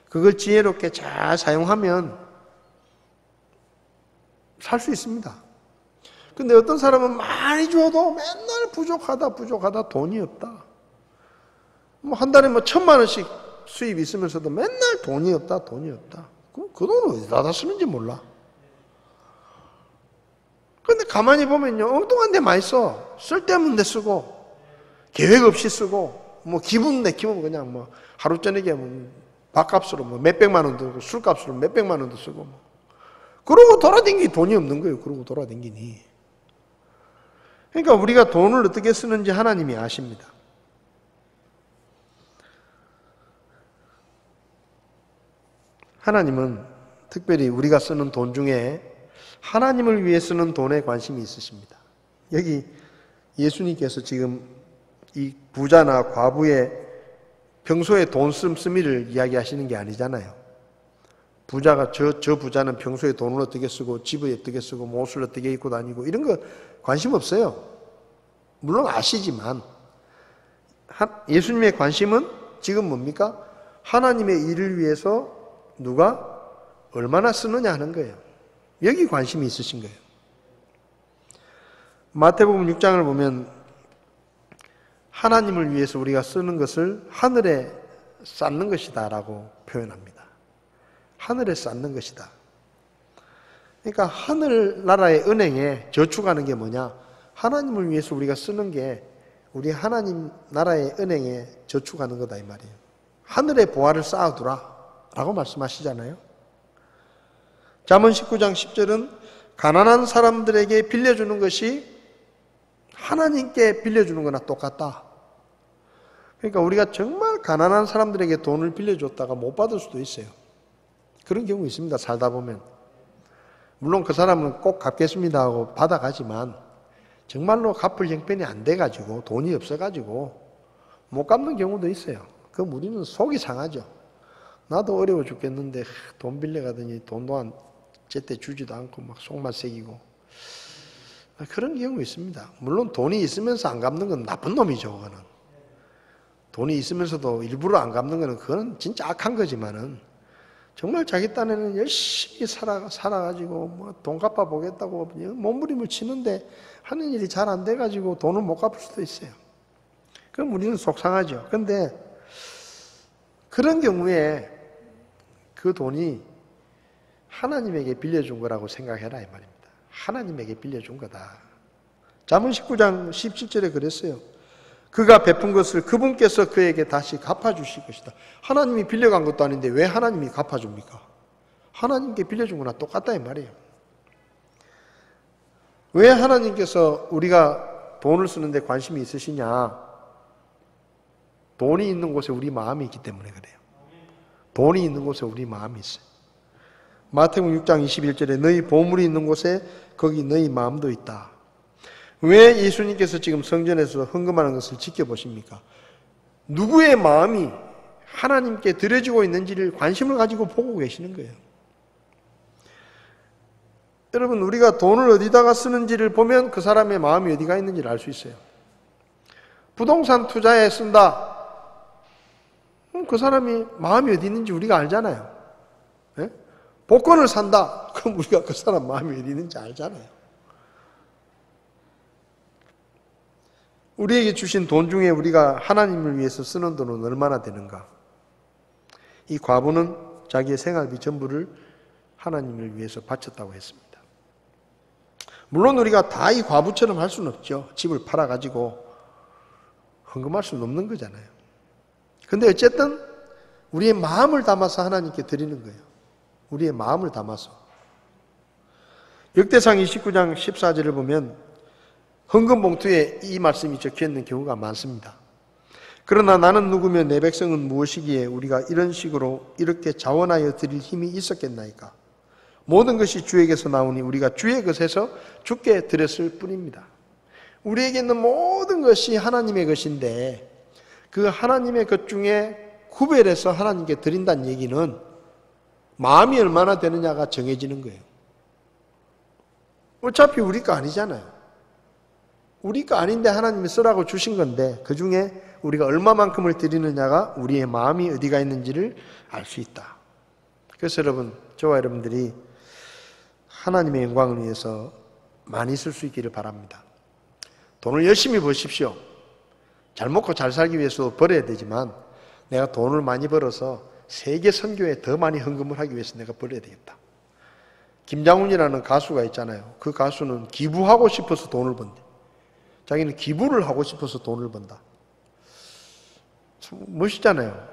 그걸 지혜롭게 잘 사용하면 살 수 있습니다. 근데 어떤 사람은 많이 줘도 맨날 부족하다 돈이 없다. 뭐 한 달에 뭐 1,000,000원씩 수입 있으면서도 맨날 돈이 없다. 그 돈을 어디다 다 쓰는지 몰라. 근데 가만히 보면요, 엉뚱한 데 많이 써. 쓸데없는 데 쓰고, 계획 없이 쓰고, 뭐 기분 내키면 그냥 뭐 하루 저녁에 뭐 밥값으로 뭐 몇백만 원 들고, 술값으로 몇백만 원도 쓰고, 뭐. 그러고 돌아다니기 돈이 없는 거예요. 그러고 돌아다니니. 그러니까 우리가 돈을 어떻게 쓰는지 하나님이 아십니다. 하나님은 특별히 우리가 쓰는 돈 중에 하나님을 위해 쓰는 돈에 관심이 있으십니다. 여기 예수님께서 지금 이 부자나 과부의 평소에 돈 씀씀이를 이야기하시는 게 아니잖아요. 부자가 저 부자는 평소에 돈을 어떻게 쓰고 집을 어떻게 쓰고 옷을 어떻게 입고 다니고 이런 거 관심 없어요. 물론 아시지만 예수님의 관심은 지금 뭡니까? 하나님의 일을 위해서 누가 얼마나 쓰느냐 하는 거예요. 여기 관심이 있으신 거예요. 마태복음 6장을 보면 하나님을 위해서 우리가 쓰는 것을 하늘에 쌓는 것이다 라고 표현합니다. 하늘에 쌓는 것이다. 그러니까 하늘나라의 은행에 저축하는 게 뭐냐? 하나님을 위해서 우리가 쓰는 게 우리 하나님 나라의 은행에 저축하는 거다 이 말이에요. 하늘에 보화를 쌓아두라 라고 말씀하시잖아요. 잠언 19장 10절은 가난한 사람들에게 빌려주는 것이 하나님께 빌려주는 거나 똑같다. 그러니까 우리가 정말 가난한 사람들에게 돈을 빌려줬다가 못 받을 수도 있어요. 그런 경우 있습니다. 살다 보면. 물론 그 사람은 꼭 갚겠습니다 하고 받아가지만 정말로 갚을 형편이 안 돼가지고 돈이 없어가지고 못 갚는 경우도 있어요. 그럼 우리는 속이 상하죠. 나도 어려워 죽겠는데 돈 빌려가더니 돈도 제때 주지도 않고 막 속만 새기고 그런 경우 있습니다. 물론 돈이 있으면서 안 갚는 건 나쁜 놈이죠. 그거는. 돈이 있으면서도 일부러 안 갚는 거는 그거는 진짜 악한 거지만은 정말 자기 딴에는 열심히 살아가지고 뭐 돈 갚아 보겠다고 몸부림을 치는데 하는 일이 잘 안 돼가지고 돈을 못 갚을 수도 있어요. 그럼 우리는 속상하죠. 근데 그런 경우에 그 돈이 하나님에게 빌려준 거라고 생각해라 이 말입니다. 하나님에게 빌려준 거다. 잠언 19장 17절에 그랬어요. 그가 베푼 것을 그분께서 그에게 다시 갚아주실 것이다. 하나님이 빌려간 것도 아닌데 왜 하나님이 갚아줍니까? 하나님께 빌려준 거나 똑같다 이 말이에요. 왜 하나님께서 우리가 돈을 쓰는데 관심이 있으시냐? 돈이 있는 곳에 우리 마음이 있기 때문에 그래요. 돈이 있는 곳에 우리 마음이 있어요. 마태복음 6장 21절에 너희 보물이 있는 곳에 거기 너희 마음도 있다. 왜 예수님께서 지금 성전에서 헌금하는 것을 지켜보십니까? 누구의 마음이 하나님께 드려지고 있는지를 관심을 가지고 보고 계시는 거예요. 여러분, 우리가 돈을 어디다가 쓰는지를 보면 그 사람의 마음이 어디가 있는지를 알 수 있어요. 부동산 투자에 쓴다. 그 사람이 마음이 어디 있는지 우리가 알잖아요. 네? 복권을 산다. 그럼 우리가 그 사람 마음이 어디 있는지 알잖아요. 우리에게 주신 돈 중에 우리가 하나님을 위해서 쓰는 돈은 얼마나 되는가? 이 과부는 자기의 생활비 전부를 하나님을 위해서 바쳤다고 했습니다. 물론 우리가 다 이 과부처럼 할 수는 없죠. 집을 팔아가지고 헌금할 수는 없는 거잖아요. 근데 어쨌든 우리의 마음을 담아서 하나님께 드리는 거예요. 우리의 마음을 담아서. 역대상 29장 14절을 보면 헌금 봉투에 이 말씀이 적혀있는 경우가 많습니다. 그러나 나는 누구며 내 백성은 무엇이기에 우리가 이런 식으로 이렇게 자원하여 드릴 힘이 있었겠나이까? 모든 것이 주에게서 나오니 우리가 주의 것에서 주께 드렸을 뿐입니다. 우리에게 있는 모든 것이 하나님의 것인데 그 하나님의 것 중에 구별해서 하나님께 드린다는 얘기는 마음이 얼마나 되느냐가 정해지는 거예요. 어차피 우리 거 아니잖아요. 우리 거 아닌데 하나님이 쓰라고 주신 건데 그 중에 우리가 얼마만큼을 드리느냐가 우리의 마음이 어디가 있는지를 알 수 있다. 그래서 여러분, 저와 여러분들이 하나님의 영광을 위해서 많이 쓸 수 있기를 바랍니다. 돈을 열심히 버십시오. 잘 먹고 잘 살기 위해서 벌어야 되지만 내가 돈을 많이 벌어서 세계 선교에 더 많이 헌금을 하기 위해서 내가 벌어야 되겠다. 김장훈이라는 가수가 있잖아요. 그 가수는 기부하고 싶어서 돈을 번대. 자기는 기부를 하고 싶어서 돈을 번다. 참 멋있잖아요.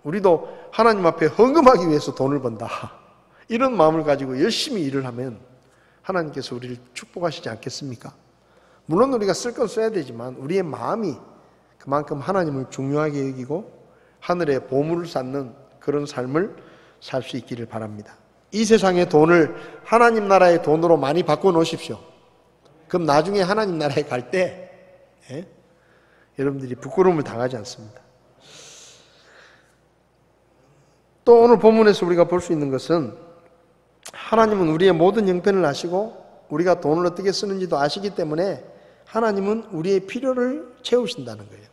우리도 하나님 앞에 헌금하기 위해서 돈을 번다. 이런 마음을 가지고 열심히 일을 하면 하나님께서 우리를 축복하시지 않겠습니까? 물론 우리가 쓸 건 써야 되지만 우리의 마음이 그만큼 하나님을 중요하게 여기고 하늘에 보물을 쌓는 그런 삶을 살 수 있기를 바랍니다. 이 세상의 돈을 하나님 나라의 돈으로 많이 바꿔 놓으십시오. 그럼 나중에 하나님 나라에 갈 때 여러분들이 부끄러움을 당하지 않습니다. 또 오늘 본문에서 우리가 볼 수 있는 것은 하나님은 우리의 모든 형편을 아시고 우리가 돈을 어떻게 쓰는지도 아시기 때문에 하나님은 우리의 필요를 채우신다는 거예요.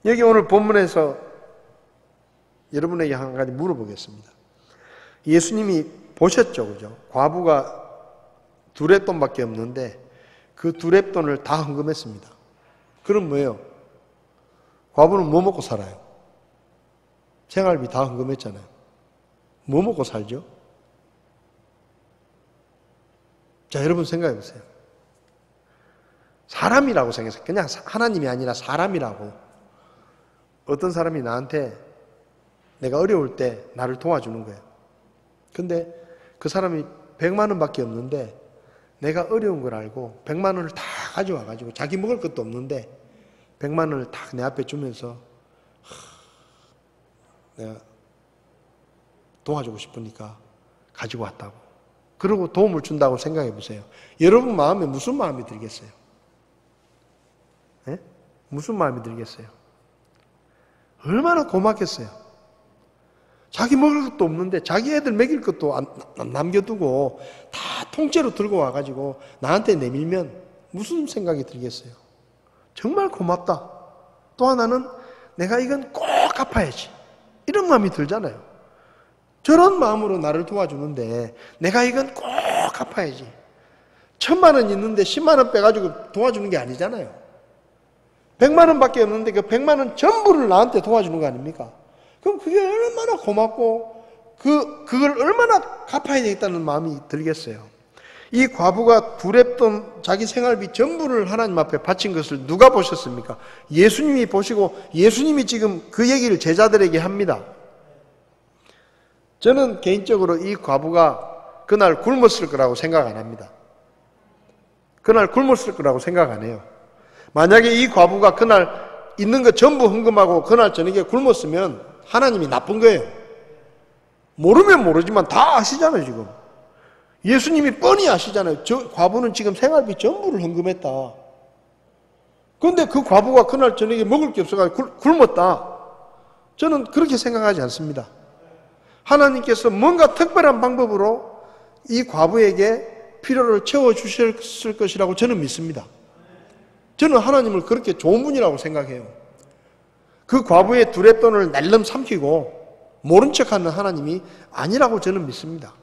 여기 오늘 본문에서 여러분에게 한 가지 물어보겠습니다. 예수님이 보셨죠, 그죠? 과부가 두 렙돈밖에 없는데 그 두 렙돈을 다 헌금했습니다. 그럼 뭐예요? 과부는 뭐 먹고 살아요? 생활비 다 헌금했잖아요. 뭐 먹고 살죠? 자, 여러분 생각해 보세요. 사람이라고 생각해서 그냥 하나님이 아니라 사람이라고. 어떤 사람이 나한테 내가 어려울 때 나를 도와주는 거예요. 근데 그 사람이 100만 원밖에 없는데 내가 어려운 걸 알고 100만 원을 다 가져와가지고 자기 먹을 것도 없는데 100만 원을 다 내 앞에 주면서 내가 도와주고 싶으니까 가지고 왔다고. 그러고 도움을 준다고 생각해 보세요. 여러분 마음에 무슨 마음이 들겠어요? 예? 무슨 마음이 들겠어요? 얼마나 고맙겠어요? 자기 먹을 것도 없는데 자기 애들 먹일 것도 안 남겨두고 다 통째로 들고 와가지고 나한테 내밀면 무슨 생각이 들겠어요? 정말 고맙다. 또 하나는 내가 이건 꼭 갚아야지. 이런 마음이 들잖아요. 저런 마음으로 나를 도와주는데 내가 이건 꼭 갚아야지. 1,000만 원 있는데 10만 원 빼가지고 도와주는 게 아니잖아요. 100만 원밖에 없는데 그 100만 원 전부를 나한테 도와주는 거 아닙니까? 그럼 그게 얼마나 고맙고 그걸 얼마나 갚아야 되겠다는 마음이 들겠어요. 이 과부가 두렵던 자기 생활비 전부를 하나님 앞에 바친 것을 누가 보셨습니까? 예수님이 보시고 예수님이 지금 그 얘기를 제자들에게 합니다. 저는 개인적으로 이 과부가 그날 굶었을 거라고 생각 안 합니다. 그날 굶었을 거라고 생각 안 해요. 만약에 이 과부가 그날 있는 거 전부 헌금하고 그날 저녁에 굶었으면 하나님이 나쁜 거예요. 모르면 모르지만 다 아시잖아요, 지금. 예수님이 뻔히 아시잖아요. 저 과부는 지금 생활비 전부를 헌금했다. 그런데 그 과부가 그날 저녁에 먹을 게 없어가지고 굶었다. 저는 그렇게 생각하지 않습니다. 하나님께서 뭔가 특별한 방법으로 이 과부에게 필요를 채워주셨을 것이라고 저는 믿습니다. 저는 하나님을 그렇게 좋은 분이라고 생각해요. 그 과부의 두레돈을 날름 삼키고 모른 척하는 하나님이 아니라고 저는 믿습니다.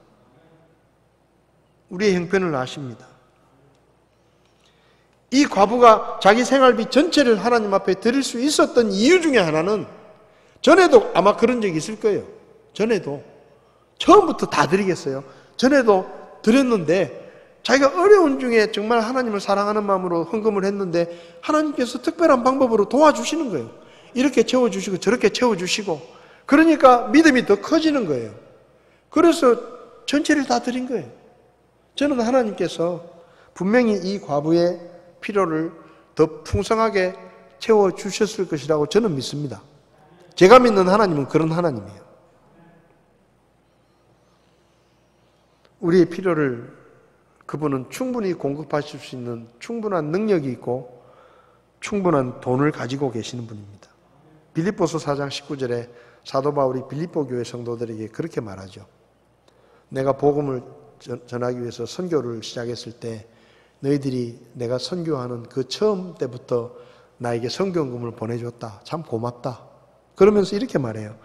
우리의 형편을 아십니다. 이 과부가 자기 생활비 전체를 하나님 앞에 드릴 수 있었던 이유 중에 하나는 전에도 아마 그런 적이 있을 거예요. 전에도 처음부터 다 드리겠어요. 전에도 드렸는데 자기가 어려운 중에 정말 하나님을 사랑하는 마음으로 헌금을 했는데 하나님께서 특별한 방법으로 도와주시는 거예요. 이렇게 채워주시고 저렇게 채워주시고 그러니까 믿음이 더 커지는 거예요. 그래서 전체를 다 드린 거예요. 저는 하나님께서 분명히 이 과부의 필요를 더 풍성하게 채워주셨을 것이라고 저는 믿습니다. 제가 믿는 하나님은 그런 하나님이에요. 우리의 필요를 그분은 충분히 공급하실 수 있는 충분한 능력이 있고 충분한 돈을 가지고 계시는 분입니다. 빌립보서 4장 19절에 사도 바울이 빌립보 교회 성도들에게 그렇게 말하죠. 내가 복음을 전하기 위해서 선교를 시작했을 때 너희들이 내가 선교하는 그 처음 때부터 나에게 선교금을 보내줬다. 참 고맙다. 그러면서 이렇게 말해요.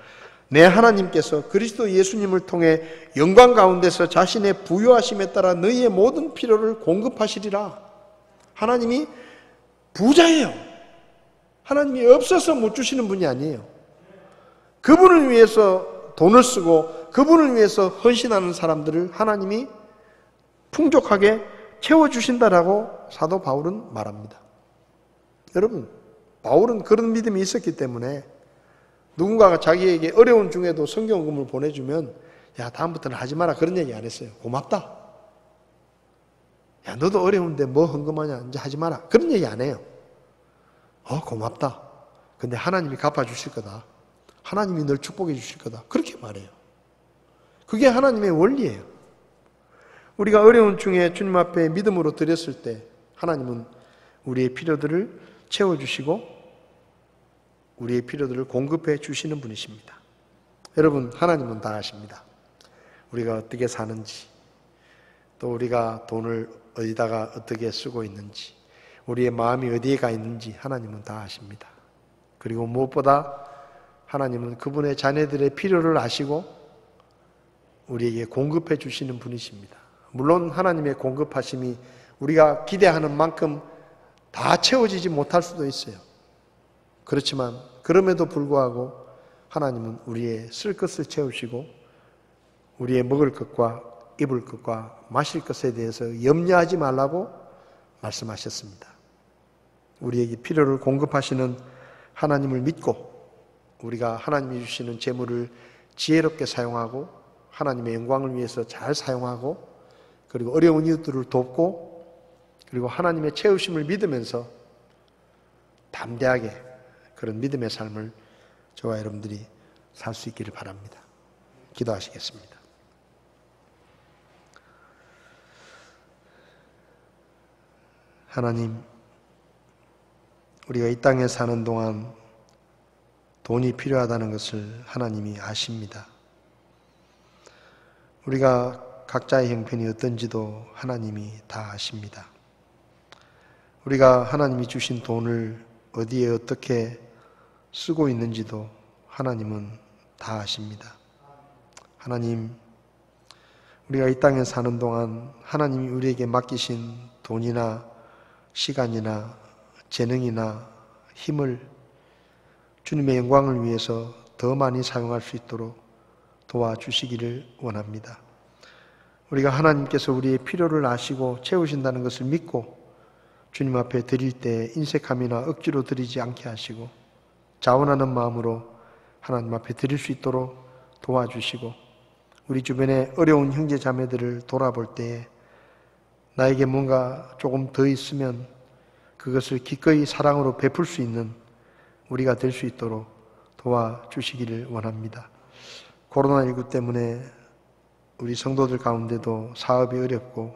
내 하나님께서 그리스도 예수님을 통해 영광 가운데서 자신의 부요하심에 따라 너희의 모든 필요를 공급하시리라. 하나님이 부자예요. 하나님이 없어서 못 주시는 분이 아니에요. 그분을 위해서 돈을 쓰고 그분을 위해서 헌신하는 사람들을 하나님이 풍족하게 채워주신다라고 사도 바울은 말합니다. 여러분, 바울은 그런 믿음이 있었기 때문에 누군가가 자기에게 어려운 중에도 성경금을 보내주면 야 다음부터는 하지 마라 그런 얘기 안 했어요. 고맙다. 야 너도 어려운데 뭐 헌금하냐 이제 하지 마라 그런 얘기 안 해요. 고맙다. 근데 하나님이 갚아주실 거다. 하나님이 널 축복해 주실 거다. 그렇게 말해요. 그게 하나님의 원리예요. 우리가 어려운 중에 주님 앞에 믿음으로 드렸을 때 하나님은 우리의 필요들을 채워주시고 우리의 필요들을 공급해 주시는 분이십니다. 여러분, 하나님은 다 아십니다. 우리가 어떻게 사는지, 또 우리가 돈을 어디다가 어떻게 쓰고 있는지, 우리의 마음이 어디에 가 있는지 하나님은 다 아십니다. 그리고 무엇보다 하나님은 그분의 자녀들의 필요를 아시고 우리에게 공급해 주시는 분이십니다. 물론 하나님의 공급하심이 우리가 기대하는 만큼 다 채워지지 못할 수도 있어요. 그렇지만 그럼에도 불구하고 하나님은 우리의 쓸 것을 채우시고 우리의 먹을 것과 입을 것과 마실 것에 대해서 염려하지 말라고 말씀하셨습니다. 우리에게 필요를 공급하시는 하나님을 믿고 우리가 하나님이 주시는 재물을 지혜롭게 사용하고 하나님의 영광을 위해서 잘 사용하고 그리고 어려운 이웃들을 돕고 그리고 하나님의 채우심을 믿으면서 담대하게 그런 믿음의 삶을 저와 여러분들이 살 수 있기를 바랍니다. 기도하시겠습니다. 하나님, 우리가 이 땅에 사는 동안 돈이 필요하다는 것을 하나님이 아십니다. 우리가 각자의 형편이 어떤지도 하나님이 다 아십니다. 우리가 하나님이 주신 돈을 어디에 어떻게 쓰고 있는지도 하나님은 다 아십니다. 하나님, 우리가 이 땅에 사는 동안 하나님이 우리에게 맡기신 돈이나 시간이나 재능이나 힘을 주님의 영광을 위해서 더 많이 사용할 수 있도록 도와주시기를 원합니다. 우리가 하나님께서 우리의 필요를 아시고 채우신다는 것을 믿고 주님 앞에 드릴 때 인색함이나 억지로 드리지 않게 하시고 자원하는 마음으로 하나님 앞에 드릴 수 있도록 도와주시고 우리 주변에 어려운 형제 자매들을 돌아볼 때에 나에게 뭔가 조금 더 있으면 그것을 기꺼이 사랑으로 베풀 수 있는 우리가 될 수 있도록 도와주시기를 원합니다. 코로나19 때문에 우리 성도들 가운데도 사업이 어렵고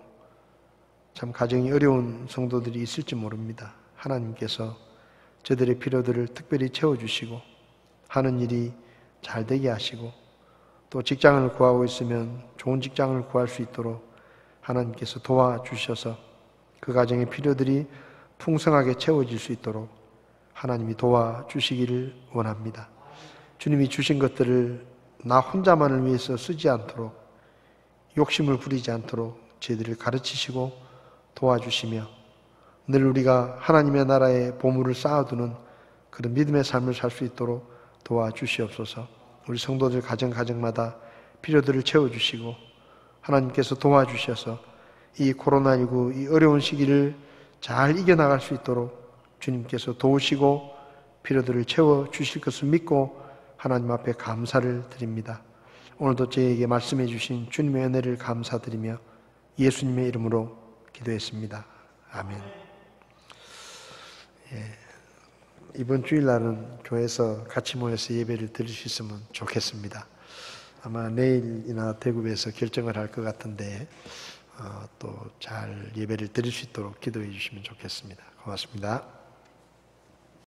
참 가정이 어려운 성도들이 있을지 모릅니다. 하나님께서 저들의 필요들을 특별히 채워주시고 하는 일이 잘 되게 하시고 또 직장을 구하고 있으면 좋은 직장을 구할 수 있도록 하나님께서 도와주셔서 그 가정의 필요들이 풍성하게 채워질 수 있도록 하나님이 도와주시기를 원합니다. 주님이 주신 것들을 나 혼자만을 위해서 쓰지 않도록 욕심을 부리지 않도록 저희들을 가르치시고 도와주시며 늘 우리가 하나님의 나라의 보물을 쌓아두는 그런 믿음의 삶을 살 수 있도록 도와주시옵소서. 우리 성도들 가정마다 필요들을 채워주시고 하나님께서 도와주셔서 이 코로나19 이 어려운 시기를 잘 이겨나갈 수 있도록 주님께서 도우시고 필요들을 채워주실 것을 믿고 하나님 앞에 감사를 드립니다. 오늘도 저희에게 말씀해 주신 주님의 은혜를 감사드리며 예수님의 이름으로 기도했습니다. 아멘. 이번 주일날은 교회에서 같이 모여서 예배를 드릴 수 있으면 좋겠습니다. 아마 내일이나 대구에서 결정을 할 것 같은데 또 잘 예배를 드릴 수 있도록 기도해 주시면 좋겠습니다. 고맙습니다.